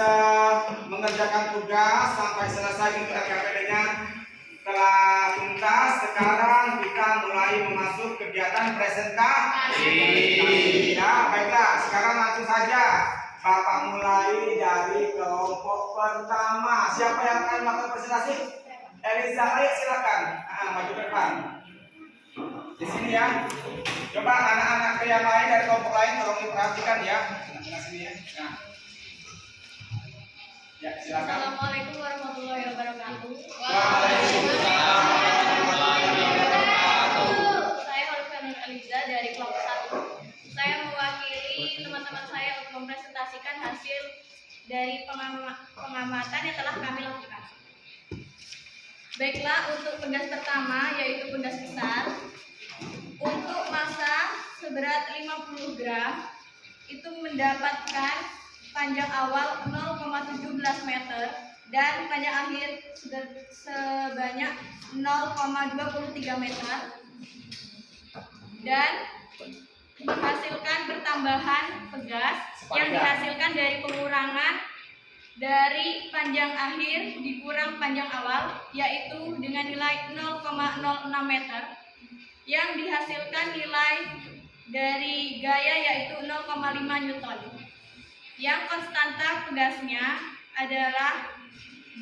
mengerjakan tugas sampai selesai untuk LKPD-nya telah tuntas. Sekarang kita mulai memasuk kegiatan presentasi. Ya, baiklah. Sekarang langsung saja Bapak mulai dari kelompok pertama. Siapa yang akan melakukan presentasi? Eliza, ayo silakan. Maju ke depan. Di sini ya. Coba anak-anak yang lain dari kelompok lain tolong diperhatikan ya. Tengah sini ya. Nah. Ya, silakan. Assalamualaikum warahmatullahi wabarakatuh. Waalaikumsalam warahmatullahi wabarakatuh. Saya Holfenur Eliza dari kelompok 1. Saya mewakili teman-teman saya untuk mempresentasikan hasil dari pengamatan yang telah kami lakukan. Baiklah, untuk tugas pertama yaitu tugas besar. Untuk massa seberat 50 gram itu mendapatkan panjang awal 0,17 meter dan panjang akhir sebanyak 0,23 meter dan menghasilkan pertambahan pegas yang dihasilkan dari pengurangan dari panjang akhir dikurang panjang awal, yaitu dengan nilai 0,06 meter yang dihasilkan nilai dari gaya yaitu 0,5 Newton. Yang konstanta pegasnya adalah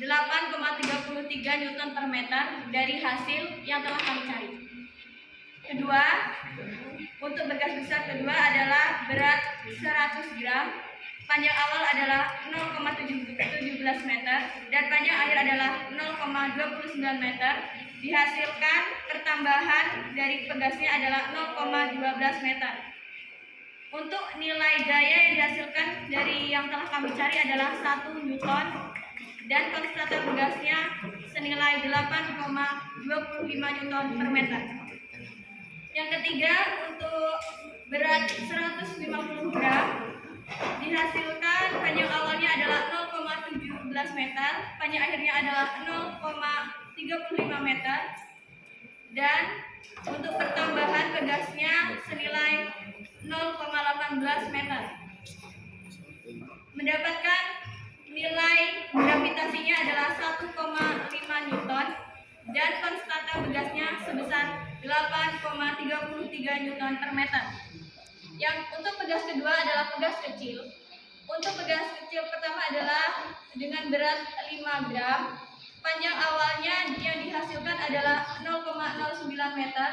8,33 Newton per meter dari hasil yang telah kami cari. Kedua, untuk bekas besar kedua adalah berat 100 gram, panjang awal adalah 0,17 meter dan panjang akhir adalah 0,29 meter. Dihasilkan pertambahan dari pegasnya adalah 0,12 meter. Untuk nilai gaya yang dihasilkan dari yang telah kami cari adalah 1 Newton dan konstanta pegasnya senilai 8,25 Newton per meter. Yang ketiga, untuk berat 150 gram dihasilkan panjang awalnya adalah 0,17 meter, panjang akhirnya adalah 0,35 meter, dan untuk pertambahan pegasnya senilai 0,18 meter. Mendapatkan nilai gravitasinya adalah 1,5 Newton dan konstanta pegasnya sebesar 8,33 Newton per meter. Yang untuk pegas kedua adalah pegas kecil. Untuk pegas kecil pertama adalah dengan berat 5 gram. Panjang awalnya yang dihasilkan adalah 0,09 meter,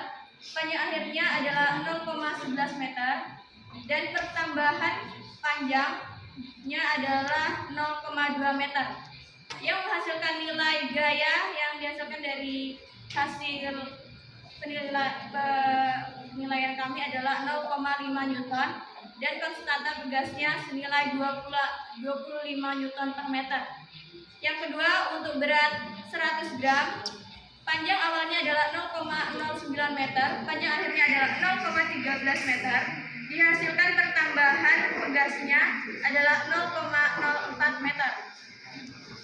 panjang akhirnya adalah 0,11 meter, dan pertambahan panjangnya adalah 0,2 meter. Yang menghasilkan nilai gaya yang dihasilkan dari hasil penilaian kami adalah 0,5 Newton dan konstanta pegasnya senilai 25 Newton per meter. Yang kedua, untuk berat 100 gram, panjang awalnya adalah 0,09 meter, panjang akhirnya adalah 0,13 meter. Dihasilkan pertambahan pegasnya adalah 0,04 meter.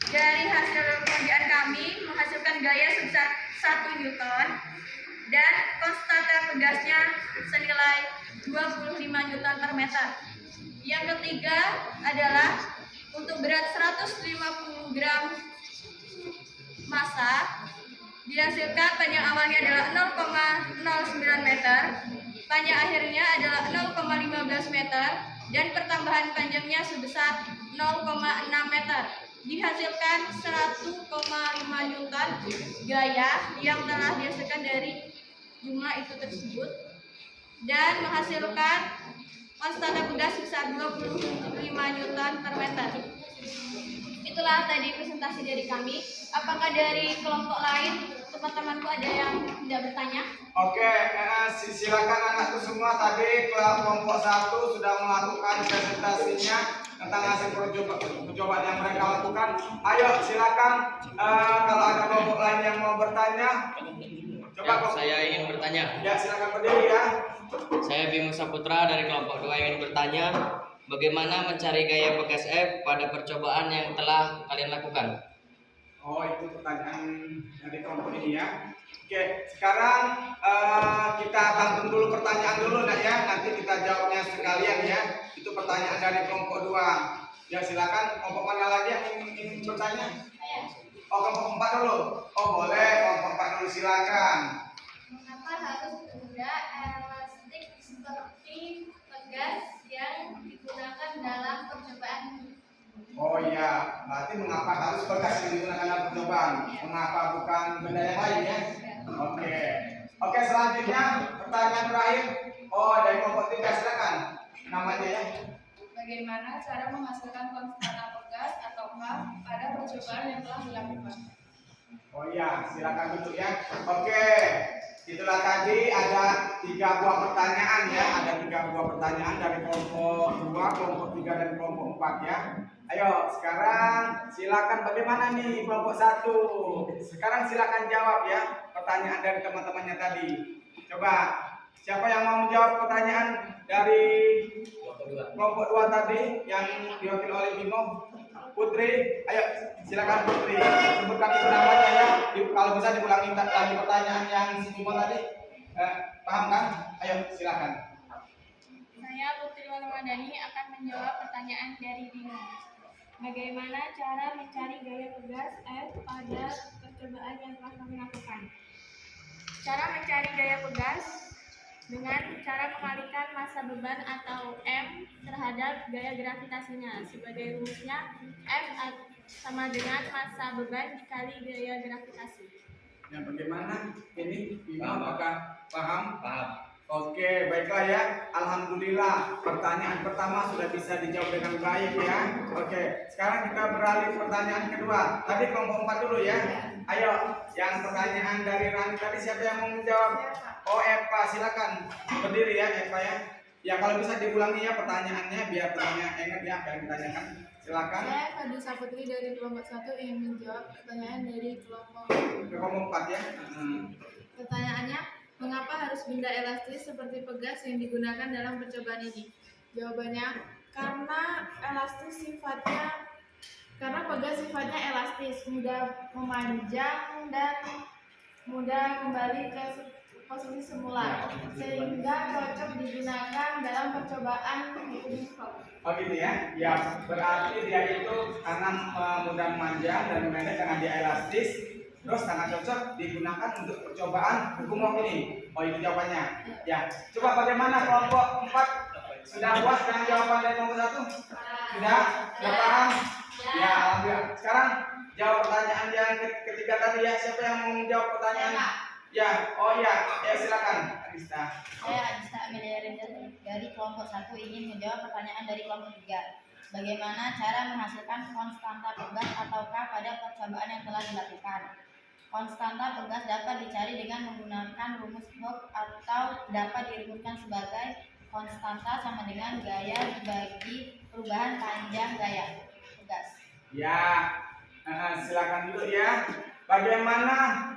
Dari hasil pengerjaan kami menghasilkan gaya sebesar 1 Newton dan konstanta pegasnya senilai 25 Newton per meter. Yang ketiga adalah untuk berat 150 gram massa dihasilkan panjang awalnya adalah 0,09 meter, panjang akhirnya adalah 0,15 meter, dan pertambahan panjangnya sebesar 0,6 meter. Dihasilkan 1,5 Newton gaya yang telah dihasilkan dari jumlah itu tersebut dan menghasilkan konstanta pegas sebesar 25 Newton per meter. Itulah tadi presentasi dari kami. Apakah dari kelompok lain teman-temanku ada yang tidak bertanya? Oke, silakan anakku semua. Tadi kelompok 1 sudah melakukan presentasinya tentang hasil percobaan yang mereka lakukan. Ayo silakan, kalau ada kelompok lain yang mau bertanya, coba Ya, saya ingin bertanya. Ya, silakan berdiri ya. Saya Bima Saputra dari kelompok 2 ingin bertanya, bagaimana mencari gaya pegas F pada percobaan yang telah kalian lakukan? Oh, itu pertanyaan dari kelompok ini ya. Oke, sekarang kita tampung dulu pertanyaan dulu nak ya. Nanti kita jawabnya sekalian ya. Itu pertanyaan dari kelompok 2. Ya, silakan. Kelompok mana lagi yang ingin bertanya? Oh, kelompok 4 dulu. Oh, boleh. Kelompok 4 dulu, silakan. Mengapa harus ada elastik seperti pegas yang digunakan dalam percobaan? Oh iya, berarti mengapa harus pegas yang digunakan dalam percobaan? Mengapa bukan benda yang lain ya? Oke, selanjutnya pertanyaan terakhir. Oh, dari kelompok 3, silakan. Namanya ya. Bagaimana cara menghasilkan konstanta pegas atau H pada percobaan yang telah dilakukan? Oh iya, silakan duduk ya. Oke, itulah tadi ada 3 buah pertanyaan ya. Ada 3 buah pertanyaan dari kelompok 2, kelompok 3 dan kelompok 4 ya. Ayo, sekarang silakan bagaimana nih kelompok 1? Sekarang silakan jawab ya pertanyaan dari teman-temannya tadi. Coba, siapa yang mau menjawab pertanyaan dari kelompok 2 tadi yang diwakili oleh Bimo? Putri, ayo silakan Putri. Sebutkan itu namanya ya. Kalau bisa diulangi lagi pertanyaan yang si Bimo tadi. Paham kan? Ayo silakan. Saya Putri Warmadani akan menjawab pertanyaan dari Bimo. Bagaimana cara mencari gaya pegas F pada percobaan yang telah kami lakukan? Cara mencari gaya pegas dengan cara mengalihkan massa beban atau M terhadap gaya gravitasinya. Sebagai rumusnya, F sama dengan massa beban dikali gaya gravitasi. Yang bagaimana ini? Bimo, apakah paham? Paham. Oke, baiklah ya. Alhamdulillah, pertanyaan pertama sudah bisa dijawab dengan baik ya. Oke, sekarang kita beralih ke pertanyaan kedua. Tadi kelompok 4 dulu ya. Ayo, yang pertanyaan dari Rani tadi siapa yang mau menjawab? Oh, Eva, silakan berdiri ya Eva ya. Ya kalau bisa diulangi ya pertanyaannya biar penanya ingat ya apa yang ditanyakan. Silakan. Saya Fadil Saputri dari kelompok 1 ingin menjawab pertanyaan dari kelompok. Ke kelompok 4 ya. Pertanyaannya, mengapa harus benda elastis seperti pegas yang digunakan dalam percobaan ini? Jawabannya, karena pegas sifatnya elastis, mudah memanjang dan mudah kembali ke posisi semula, sehingga cocok digunakan dalam percobaan hitung skop. Oh gitu ya. Ya berarti dia itu karena mudah memanjang dan memendek karena dia elastis, terus sangat cocok digunakan untuk percobaan hukum log ini. Oh itu jawabannya. Ya. Coba bagaimana kelompok 4 sudah puas dengan jawaban dari kelompok 1? Sudah? Sudah paham? Ya alhamdulillah. Sekarang jawab pertanyaan yang ketiga tadi ya. Siapa yang mau menjawab pertanyaan? Ya, oh ya, ya silakan, Arista. Saya Adista Amelia Reza dari kelompok 1 ingin menjawab pertanyaan dari kelompok 3. Bagaimana cara menghasilkan konstanta pegas ataukah pada percobaan yang telah dilakukan? Konstanta pegas dapat dicari dengan menggunakan rumus Hooke atau dapat dirumuskan sebagai konstanta sama dengan gaya dibagi perubahan panjang gaya pegas. Ya, silakan dulu ya. Bagaimana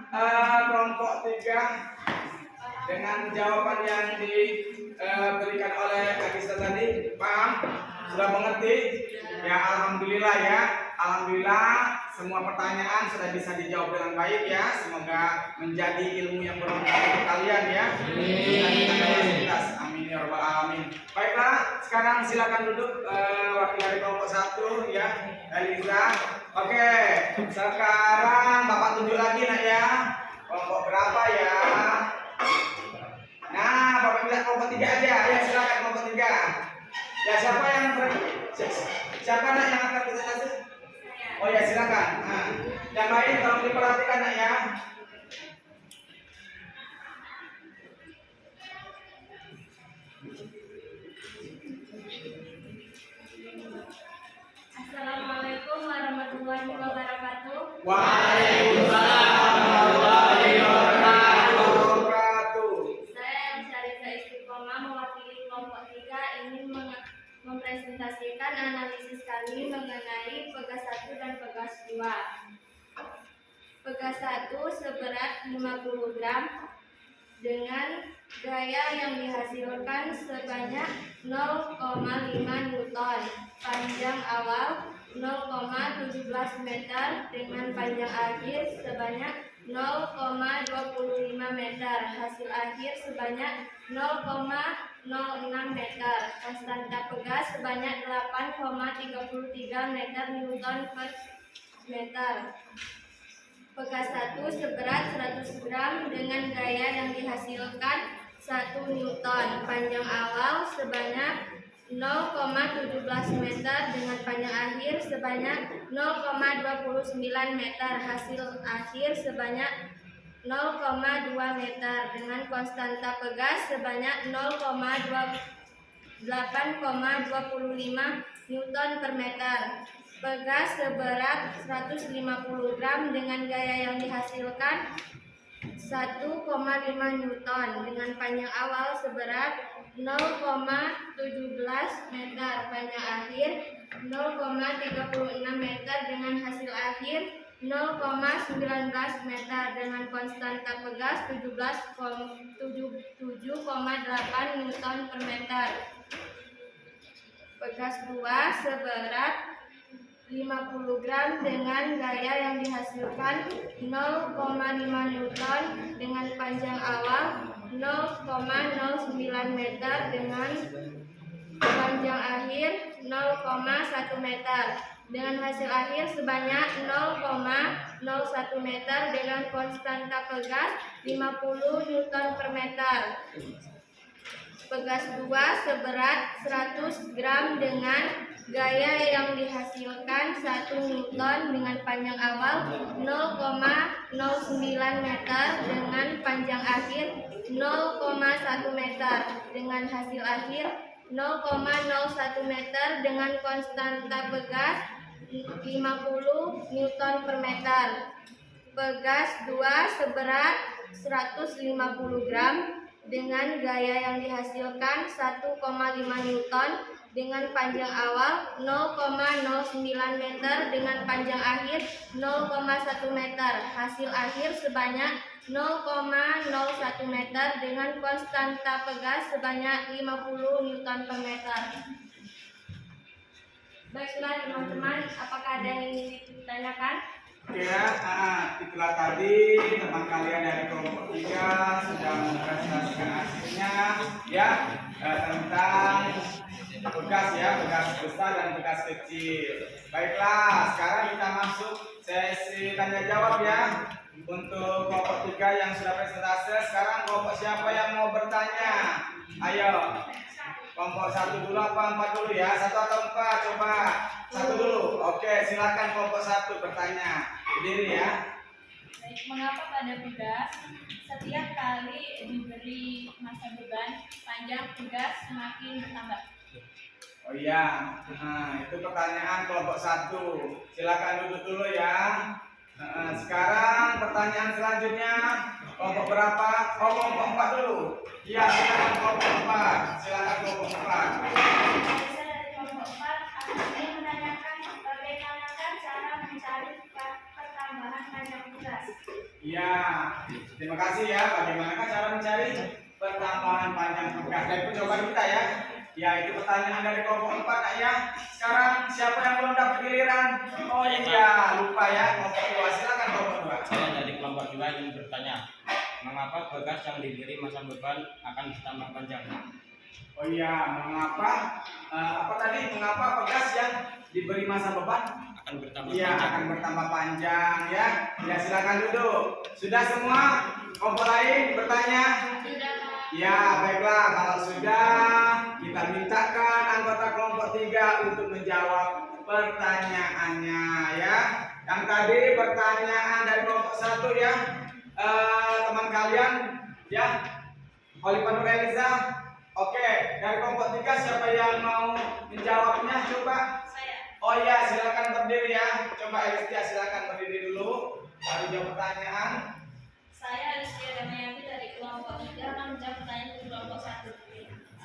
kelompok 3 dengan jawaban yang diberikan oleh Agista tadi? Paham? Sudah mengerti? Ya alhamdulillah ya. Alhamdulillah semua pertanyaan sudah bisa dijawab dengan baik ya. Semoga menjadi ilmu yang bermanfaat untuk kalian ya. Amin ya rabbal alamin. Baiklah, sekarang silakan duduk wakil dari kelompok 1 ya, Eliza. Oke, sekarang Bapak tunjuk lagi nak ya. Kelompok berapa ya? Nah, Bapak bilang kelompok 3 aja. Ya silakan kelompok 3. Ya siapa yang siapa nak yang akan presentasi? Oh ya silakan. Nah, yang lain tolong diperhatikan nak ya. Assalamualaikum warahmatullahi wabarakatuh. Waalaikumsalam warahmatullahi wabarakatuh. Saya Syarifah Istiqomah mewakili kelompok 3 ingin mempresentasikan analisis kami mengenai pegas 1 dan pegas 2. Pegas 1 seberat 50 gram dengan gaya yang dihasilkan sebanyak 0,5 Newton, panjang awal 0,17 meter dengan panjang akhir sebanyak 0,25 meter, hasil akhir sebanyak 0,06 meter, konstanta pegas sebanyak 8,33 meter Newton per meter. Pegas 1 seberat 100 gram dengan gaya yang dihasilkan 1 Newton, panjang awal sebanyak 0,17 meter dengan panjang akhir sebanyak 0,29 meter, hasil akhir sebanyak 0,2 meter dengan konstanta pegas sebanyak 8,25 Newton per meter. Pegas seberat 150 gram dengan gaya yang dihasilkan 1,5 Newton dengan panjang awal seberat 0,17 meter, panjang akhir 0,36 meter dengan hasil akhir 0,19 meter dengan konstanta pegas 7,8 Newton per meter. Pegas 2 seberat 50 gram dengan gaya yang dihasilkan 0,5 Newton dengan panjang awal 0,09 meter dengan panjang akhir 0,1 meter dengan hasil akhir sebanyak 0,01 meter dengan konstanta pegas 50 Newton per meter. Pegas 2 seberat 100 gram dengan gaya yang dihasilkan 1 Newton dengan panjang awal 0,09 meter dengan panjang akhir 0,1 meter dengan hasil akhir 0,01 meter dengan konstanta pegas 50 Newton per meter. Pegas 2 seberat 150 gram dengan gaya yang dihasilkan 1,5 Newton dengan panjang awal 0,09 meter dengan panjang akhir 0,1 meter. Hasil akhir sebanyak 0,01 meter dengan konstanta pegas sebanyak 50 Newton per meter. Baiklah teman-teman, apakah ada yang ingin ditanyakan? Ya, itulah tadi teman kalian dari kelompok 3 sudah mempresentasikan hasilnya ya tentang tugas besar dan tugas kecil. Baiklah, sekarang kita masuk sesi tanya jawab ya. Untuk kelompok 3 yang sudah presentasi, sekarang kelompok siapa yang mau bertanya? Ayo. Kelompok 1 dulu apa 4 dulu ya? 1 atau 4? Coba 1 dulu. Oke, silakan kelompok 1 bertanya. Berdiri ya. Baik, mengapa pada pegas setiap kali diberi masa beban, panjang pegas semakin bertambah? Oh iya, itu pertanyaan kelompok 1. Silakan duduk dulu ya. Sekarang pertanyaan selanjutnya kelompok berapa? Oh, kelompok 4 dulu. Iya, silakan kelompok 4. Silakan kelompok 4. Saya dari kelompok 4 ingin menanyakan bagaimanakah cara mencari pertambahan panjang pegas. Iya, terima kasih ya. Bagaimanakah cara mencari pertambahan panjang pegas? Dari percobaan kita ya. Ya, itu pertanyaan dari kelompok 4 ya. Sekarang siapa yang belum dapat giliran? Oh iya, lupa ya. Kelompok 2, silakan kelompok 2. Saya dari kelompok 2 ingin bertanya, mengapa pegas yang diberi masa beban akan bertambah panjang? Oh iya, mengapa? Apa tadi? Mengapa pegas yang diberi masa beban? Akan bertambah Iya, panjang. akan bertambah panjang ya. Ya, silakan duduk. Sudah semua? Kelompok lain bertanya? Sudah, Pak. Ya, baiklah. Kalau sudah, kita mintakan anggota kelompok 3 untuk menjawab pertanyaannya ya. Yang tadi pertanyaan dari kelompok 1 ya. Teman kalian ya. Khalifah Nur Eliza. Oke, dari kelompok 3 siapa yang mau menjawabnya? Coba. Saya. Oh iya, silakan berdiri ya. Coba Elistia silakan berdiri dulu. Baru jawab pertanyaan. Saya Rizky Damayanti dari kelompok 3 akan menjawab pertanyaan dari kelompok 1.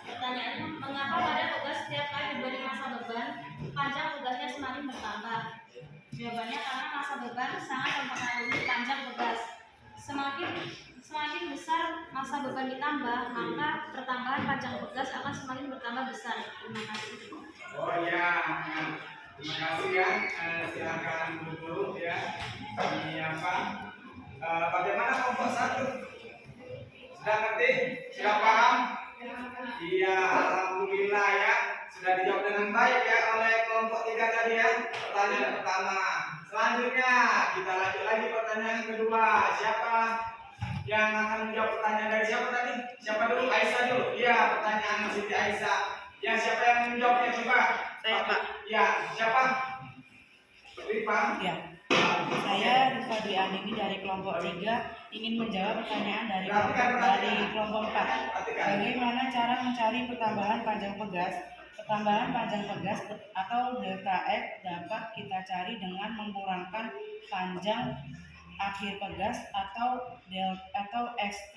Pertanyaannya, mengapa pada pegas setiap kali diberi masa beban, panjang pegasnya semakin bertambah? Jawabannya karena masa beban sangat mempengaruhi panjang pegas. Semakin besar masa beban ditambah, maka pertambahan panjang pegas akan semakin bertambah besar. Terima kasih. Oh iya, terima kasih ya. Silakan duduk ya. Ini apa? Bagaimana kelompok 1? Sudah ngerti? Sudah paham? Iya, alhamdulillah ya. Sudah dijawab dengan baik ya oleh kelompok 3 tadi ya. Pertanyaan pertama. Selanjutnya kita lanjut lagi pertanyaan kedua. Siapa yang akan menjawab pertanyaan dari siapa tadi? Siapa dulu? Aisyah dulu. Iya, pertanyaan Siti Aisyah. Ya, siapa yang menjawabnya coba? Saya, Pak. Ya, siapa? Rifa. Ya, saya Rifa Dwi Andini dari kelompok 3 ingin menjawab pertanyaan dari kelompok 4. Bagaimana cara mencari pertambahan panjang pegas? Pertambahan panjang pegas atau delta F dapat kita cari dengan mengkurangkan panjang akhir pegas atau XT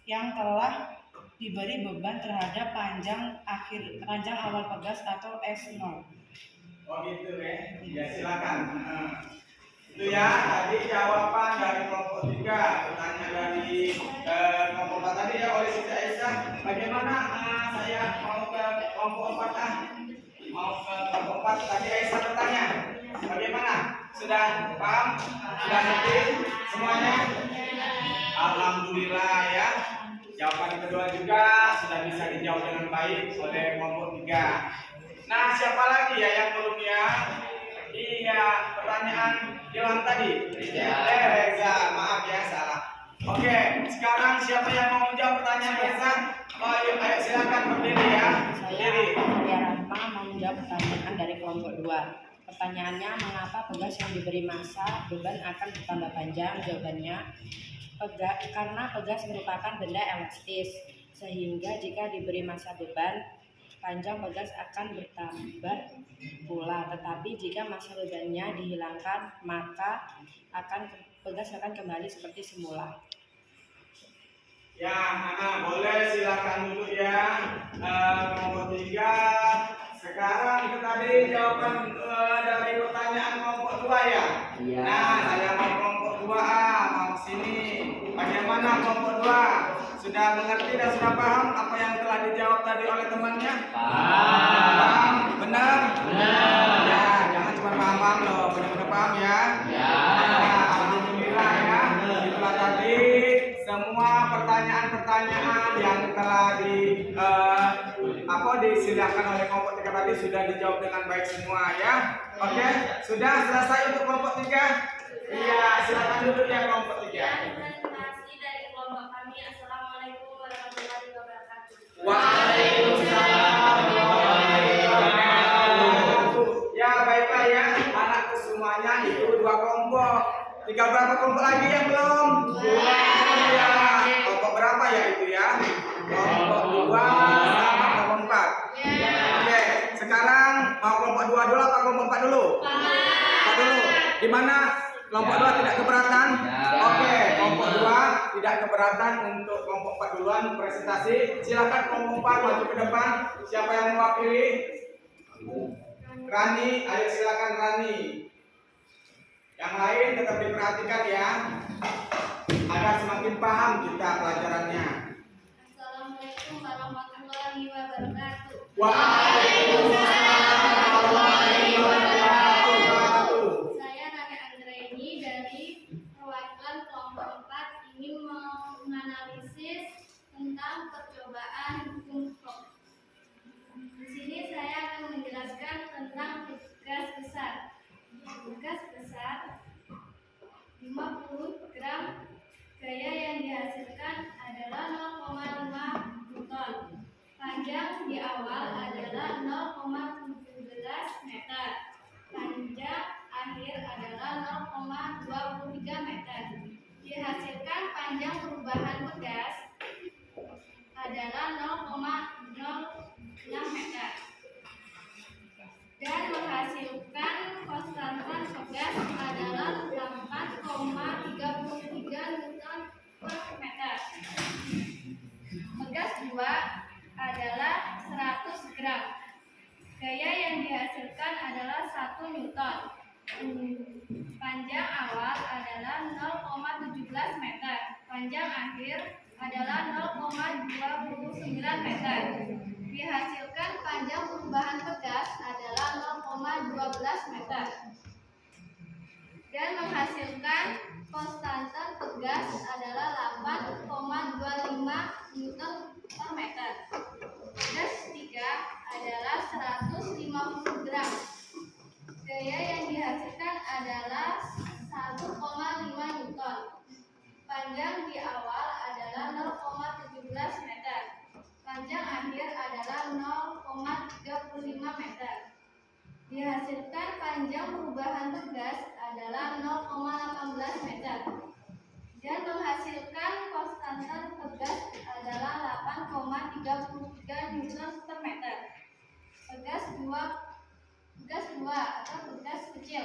yang telah diberi beban terhadap panjang awal pegas atau S0. Oh gitu ya. Ya silakan. Itu ya tadi jawaban dari kelompok 3. Pertanyaan dari kelompok 4 tadi ya oleh Siti Aisyah. Bagaimana saya mau ke kelompok 4 mau ke kelompok 4 tadi Aisyah bertanya. Bagaimana? Sudah paham? Sudah ngerti semuanya? Alhamdulillah ya. Jawaban kedua juga sudah bisa dijawab dengan baik oleh kelompok 3. Nah, siapa lagi ya yang belum ya? Iya, pertanyaan Ilham tadi. Reza, maaf ya salah. Oke, sekarang siapa yang mau menjawab pertanyaan Reza? Oh, ayo silakan berdiri ya. Saya Amelia Rahma mau menjawab pertanyaan dari kelompok 2. Pertanyaannya, mengapa pegas yang diberi masa beban akan bertambah panjang? Jawabannya, karena pegas merupakan benda elastis, sehingga jika diberi masa beban, panjang pegas akan bertambah pula. Tetapi jika masa bebannya dihilangkan, maka pegas akan kembali seperti semula. Ya, boleh silakan dulu ya. Kelompok 3. Sekarang itu tadi jawaban dari pertanyaan kelompok 2 ya. Iya. Nah, saya mau kelompok 2A, mau sini. Bagaimana kelompok 2? Sudah mengerti dan sudah paham apa yang telah dijawab tadi oleh temannya? Paham. Benar? Benar. Ya, jangan cuma paham loh, benar-benar paham ya. Ya. Alhamdulillah ya. Itulah tadi semua pertanyaan-pertanyaan yang telah disilahkan oleh kelompok 3 tadi sudah dijawab dengan baik semua ya. Oke, sudah selesai untuk kelompok 3? Iya, silakan duduk ya kelompok 3. Presentasi dari kelompok kami. Assalamualaikum warahmatullahi wabarakatuh. Waalaikumsalam warahmatullahi wabarakatuh. Ya, baiklah ya, anakku semuanya itu 2 kelompok. Tinggal berapa kelompok lagi yang belum? 2. Ya, kelompok berapa ya itu ya? Kelompok 2 sama kelompok 4. Oke, sekarang mau kelompok 2 dulu apa kelompok 4 dulu? 4 dulu. Gimana? Kelompok 2 tidak keberatan? Oke, kelompok 2 tidak keberatan untuk kelompok 4 duluan presentasi. Silakan kelompok 4 maju ke depan. Siapa yang mewakili? Rani, ayo silakan Rani. Yang lain tetap diperhatikan ya, agar semakin paham kita pelajarannya. Assalamualaikum warahmatullahi wabarakatuh. Waalaikumsalam warahmatullahi wabarakatuh. Saya Nani Anggraini dari perwakilan kelompok 4 ingin menganalisis tentang percobaan hukum Hooke. Di sini saya akan menjelaskan tentang tugas besar. Tugas besar 50 gram, gaya yang dihasilkan adalah 0,5 Newton. Panjang di awal adalah 0,17 meter. Panjang akhir adalah 0,23 meter. Dihasilkan panjang perubahan pegas adalah 0,06 meter. Dan menghasilkan konstanta pegas adalah 8,33 Newton per meter. Pegas 2 adalah 100 gram. Gaya yang dihasilkan adalah 1 Newton. Panjang awal adalah 0,17 meter. Panjang akhir adalah 0,29 meter. Dihasilkan panjang perubahan pegas adalah 0,12 meter. Dan menghasilkan konstanta pegas adalah 8,25 Newton per meter. Pegas 3 adalah 150 gram. Gaya yang dihasilkan adalah 1,5 Newton. Panjang di awal adalah 0,17 meter. Panjang akhir adalah 0,35 meter. Dihasilkan panjang perubahan pegas adalah 0,18 meter. Dan menghasilkan konstanta pegas adalah 8,33 Newton per meter. Pegas 2 atau pegas kecil.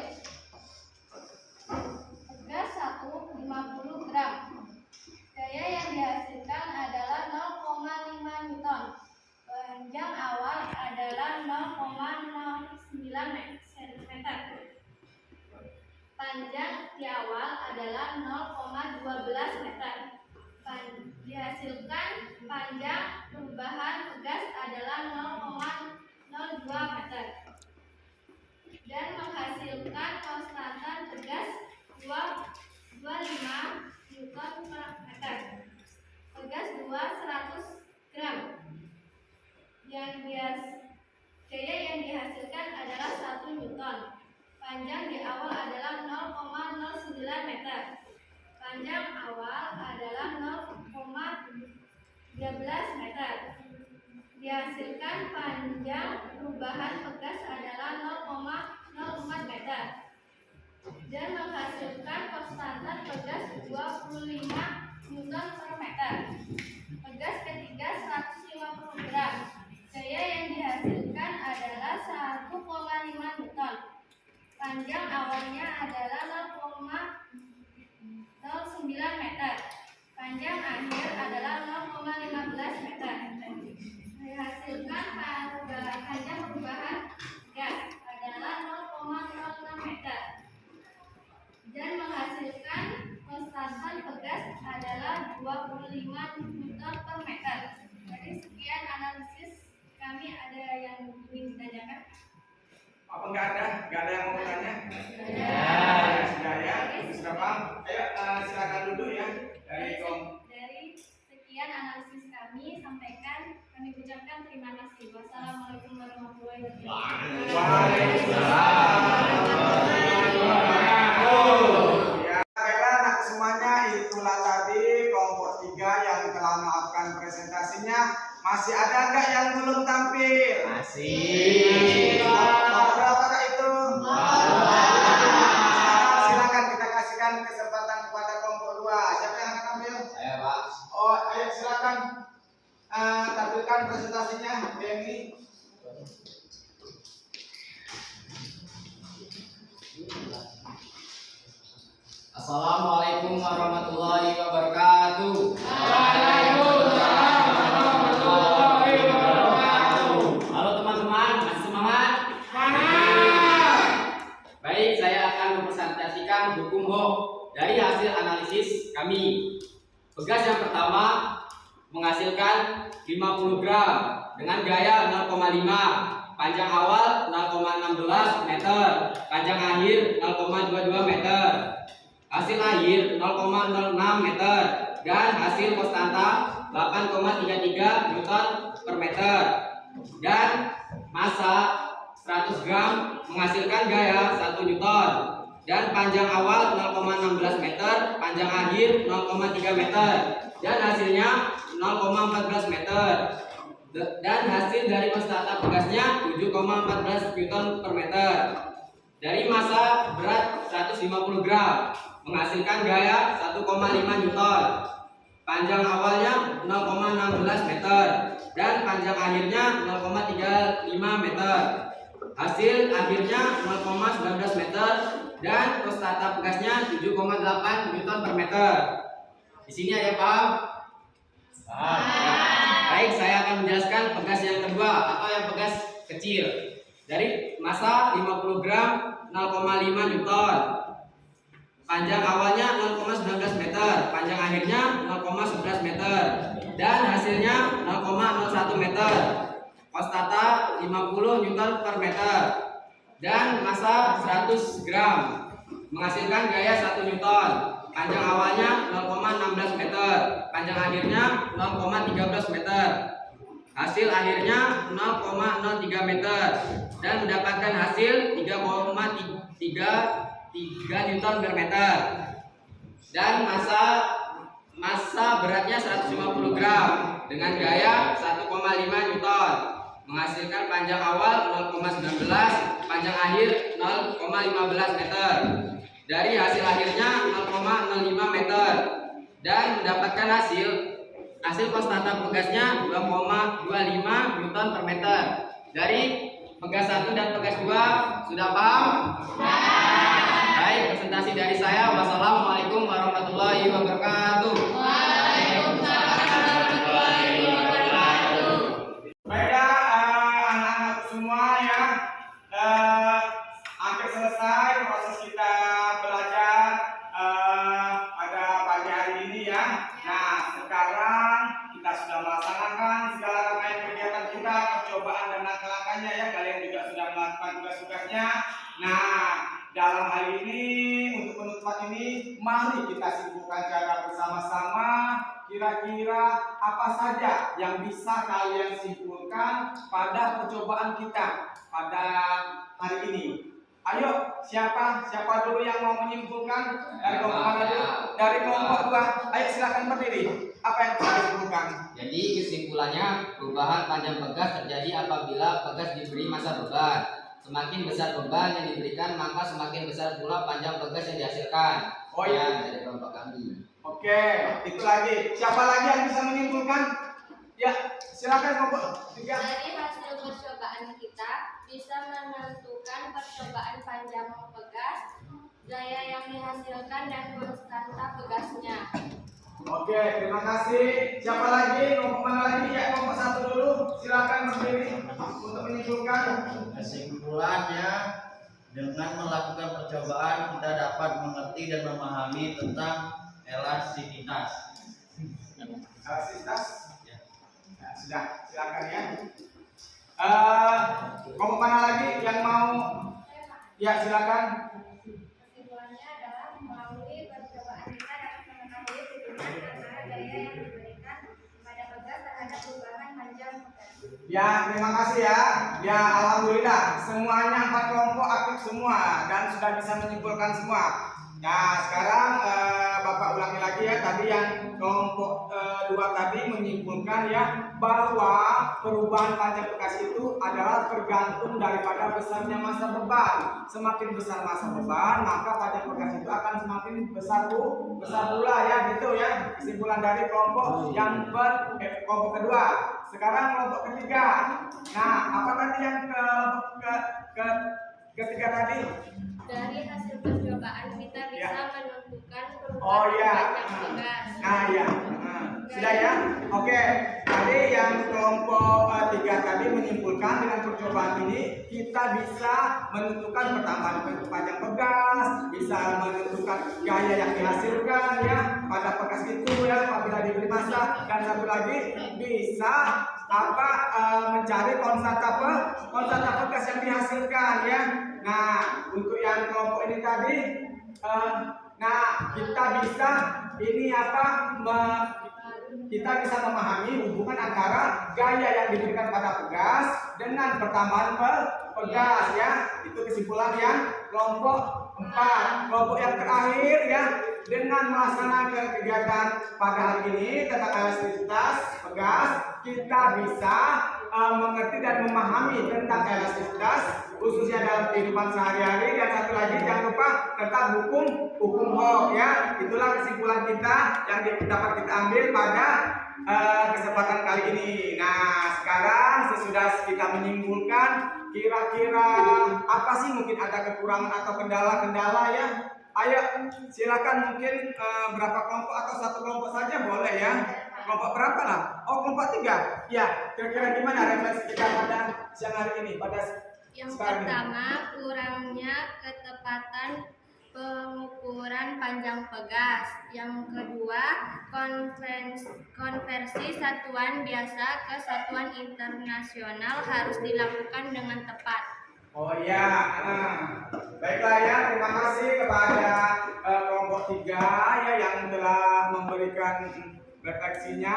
Pegas 1 50 gram. Gaya yang dihasilkan adalah 0,5 Newton. Panjang awal adalah 0,09 cm. Panjang di awal adalah 0,12 meter. Dihasilkan panjang perubahan pegas adalah 0,02 meter. Dan menghasilkan konstanta pegas 25 Newton per meter. Pegas 2 100 gram. Gaya yang dihasilkan adalah 1 Newton. Panjang di awal adalah 0,09 meter. Panjang awal adalah 0,13 meter. Dihasilkan panjang perubahan pegas adalah 0,04 meter. Dan menghasilkan konstanta pegas 25 Newton per meter. Pegas ketiga 150 gram. Gaya yang dihasilkan adalah 1,5 Newton. Panjang awalnya adalah 0,09 meter. Panjang akhir adalah 0,15 meter. Dihasilkan panjang perubahan gas adalah 0,06 meter. Dan menghasilkan konstanta pegas adalah 25 Newton per meter. Jadi sekian analisis kami. Ada yang ingin ditanyakan? Apa enggak ada? Enggak ada yang mau bertanya? Ada. Sudah ya? Sudah paham? Ayo silakan duduk ya. Dari sekian analisis kami sampaikan, kami ucapkan terima kasih. Wassalamualaikum warahmatullahi wabarakatuh. Waalaikumsalam warahmatullahi wabarakatuh. Ya, baiklah anak semuanya, itulah tadi kelompok 3 yang telah melakukan presentasinya. Masih ada enggak yang belum tampil? Masih. Nomor berapakah itu? Silakan kita kasihkan kesempatan kepada kelompok 2. Siapa yang akan tampil? Saya Pak. Oh, ayo silakan tampilkan presentasinya, Denny. Assalamualaikum warahmatullahi wabarakatuh. Halo teman-teman, masih semangat? Baik, saya akan mempresentasikan hukum Hooke dari hasil analisis kami. Pegas yang pertama menghasilkan 50 gram dengan gaya 0,5, panjang awal 0,16 meter, panjang akhir 0,22 meter, hasil akhir 0,06 meter, dan hasil konstanta 8,33 Newton per meter. Dan massa 100 gram menghasilkan gaya 1 Newton, dan panjang awal 0,16 meter, panjang akhir 0,3 meter, dan hasilnya 0,14 meter. Dan hasil dari konstanta pegasnya 7,14 Newton per meter. Dari massa berat 150 gram menghasilkan gaya 1,5 Newton, panjang awalnya 0,16 meter, dan panjang akhirnya 0,35 meter. Hasil akhirnya 0,19 meter, dan konstanta pegasnya 7,8 Newton per meter. Di sini ada paham? Baik, saya akan menjelaskan pegas yang kedua atau yang pegas kecil. Dari massa 50 gram 0,5 Newton. Panjang awalnya 0,19 meter, panjang akhirnya 0,11 meter, dan hasilnya 0,01 meter. Konstanta 50 Newton per meter. Dan massa 100 gram menghasilkan gaya 1 Newton. Panjang awalnya 0,16 meter, panjang akhirnya 0,13 meter. Hasil akhirnya 0,03 meter, dan mendapatkan hasil 3,33 Newton per meter. Dan massa beratnya 150 gram dengan gaya 1,5 Newton, menghasilkan panjang awal 0,19, panjang akhir 0,15 meter. Dari hasil akhirnya 0,05 meter, dan mendapatkan hasil konstanta pegasnya 2,25 Newton per meter. Dari pegas 1 dan pegas 2 sudah paham? Baik, presentasi dari saya. Wassalamualaikum warahmatullahi wabarakatuh. Baiklah anak-anak semua ya, hampir selesai proses kita belajar pada pagi hari ini ya. Nah, sekarang kita sudah melaksanakan segala rangkaian kegiatan kita, percobaan dan langkah-langkahnya ya. Kalian juga sudah melakukan tugas-tugasnya. Nah, dalam hal ini untuk penutupan ini, mari kita simpulkan cara bersama-sama. Kira-kira apa saja yang bisa kalian simpulkan pada percobaan kita pada hari ini? Ayo, siapa dulu yang mau menyimpulkan? Dari kelompok mana dulu? Dari kelompok 2. Ayo silakan berdiri. Apa yang bisa disimpulkan? Jadi kesimpulannya, perubahan panjang pegas terjadi apabila pegas diberi massa beban. Semakin besar beban yang diberikan, maka semakin besar pula panjang pegas yang dihasilkan. Oh iya, dari kelompok kami. Oke, itu lagi. Siapa lagi yang bisa menyimpulkan? Ya, silakan kelompok 3. Dari hasil percobaan kita bisa menentukan percobaan panjang pegas, gaya yang dihasilkan, dan konstanta pegasnya. Oke, terima kasih. Siapa lagi? Kelompok mana lagi? Ya, kelompok 1 dulu. Silakan berdiri untuk menyimpulkan. Kesimpulannya, dengan melakukan percobaan kita dapat mengerti dan memahami tentang elastisitas. Elastisitas? Ya, sudah. Silakan ya. Kelompok mana lagi yang mau? Ya, silakan. Kesimpulannya adalah melalui percobaan kita dapat mengetahui hubungan antara gaya yang diberikan pada pegas terhadap perubahan panjang pegas. Ya, terima kasih ya. Ya, alhamdulillah semuanya 4 kelompok aktif semua dan sudah bisa menyimpulkan semua. Nah, sekarang Bapak ulangi lagi ya. Tadi yang kelompok 2 tadi menyimpulkan ya bahwa perubahan panjang pegas itu adalah tergantung daripada besarnya massa beban. Semakin besar massa beban, maka panjang pegas itu akan semakin besar pula ya, gitu ya. Kesimpulan dari kelompok yang kelompok kedua. Sekarang kelompok ketiga. Nah, apa tadi yang ketiga tadi? Dari hasil percobaan kita bisa menentukan Oh perubahan ya. panjang pegas. Nah ya. Sudah ya. Oke. Tadi yang kelompok 3 tadi menyimpulkan dengan percobaan ini kita bisa menentukan pertambahan panjang pegas, bisa menentukan gaya yang dihasilkan ya pada pegas itu ya apabila diberi massa, dan satu lagi bisa mencari konstanta pegas yang dihasilkan ya. Nah, untuk yang kelompok ini tadi, kita bisa kita bisa memahami hubungan antara gaya yang diberikan pada pegas dengan pertambahan pegas ya. Itu kesimpulan yang kelompok 4. Kelompok yang terakhir ya, dengan melaksanakan kegiatan pada hari ini tentang elastisitas pegas, kita bisa mengerti dan memahami tentang elastisitas khususnya dalam kehidupan sehari-hari, dan satu lagi jangan lupa tentang hukum Hooke ya. Itulah kesimpulan kita yang dapat kita ambil pada kesempatan kali ini. Nah, sekarang sesudah kita menyimpulkan kira-kira apa sih mungkin ada kekurangan atau kendala-kendala ya. Ayo silakan, mungkin berapa kelompok atau 1 kelompok saja boleh ya. Kelompok berapa lah? Oh, kelompok 3. Ya, kira-kira gimana refleksi kita pada siang hari ini? Yang pertama, kurangnya ketepatan pengukuran panjang pegas. Yang kedua, konversi satuan biasa ke satuan internasional harus dilakukan dengan tepat. Oh iya, baiklah ya, terima kasih kepada kelompok 3 ya yang telah memberikan refleksinya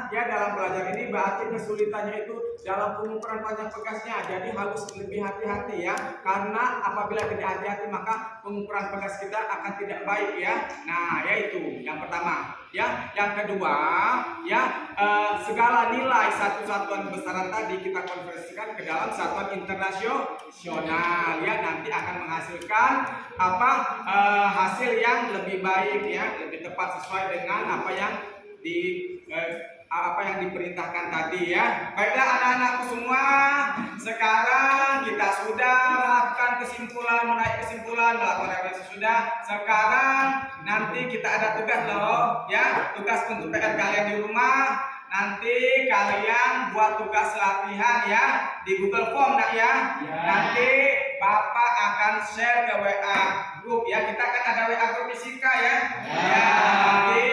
ya dalam belajar ini. Berarti kesulitannya itu dalam pengukuran panjang pegasnya, jadi harus lebih hati-hati ya, karena apabila tidak hati-hati maka pengukuran pegas kita akan tidak baik ya. Nah, yaitu yang pertama ya. Yang kedua ya, segala nilai satu satuan besaran tadi kita konversikan ke dalam satuan internasional ya, nanti akan menghasilkan hasil yang lebih baik ya, lebih tepat sesuai dengan apa yang diperintahkan tadi ya. Baiklah anak-anakku semua, sekarang kita sudah melakukan melakukan refleksi sudah. Sekarang nanti kita ada tugas loh ya, tugas untuk PR kalian di rumah. Nanti kalian buat tugas latihan ya di Google Form nak ya. Nanti Bapak akan share ke WA grup ya. Kita kan ada WA grup fisika ya. Nanti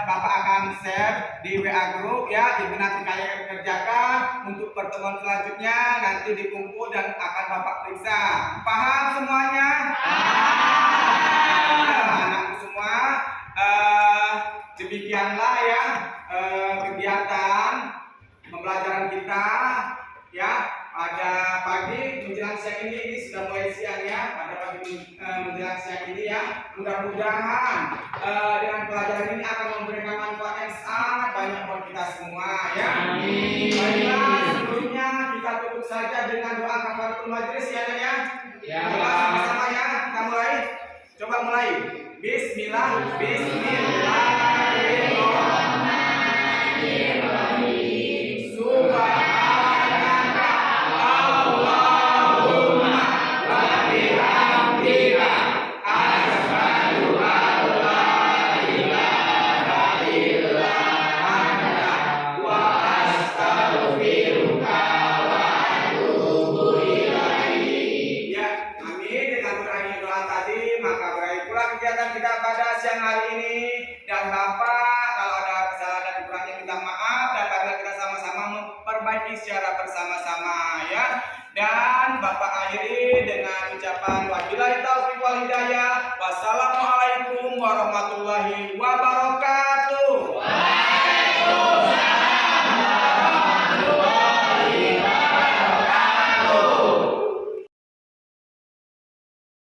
Bapak akan share di WA grup ya, di mana nanti kalian kerjakan untuk pertemuan selanjutnya, nanti dikumpul dan akan Bapak periksa. Paham semuanya? Anakku semua, demikianlah ya kegiatan pembelajaran kita ya pada pagi menjelang siang ini sudah mulai siang ya. Pada pagi menjelang siang ini ya, mudah-mudahan dengan pelajaran ini akan memberikan manfaat yang sangat banyak buat kita semua ya. Baiklah, sebelumnya kita tutup saja dengan doa kafaratul majelis ya nak ya. Doa sama-sama ya, kita mulai. Coba mulai. Bismillah. Dan Bapak akhiri dengan ucapan wabillahi taufiq wal hidayah. Wassalamualaikum warahmatullahi wabarakatuh.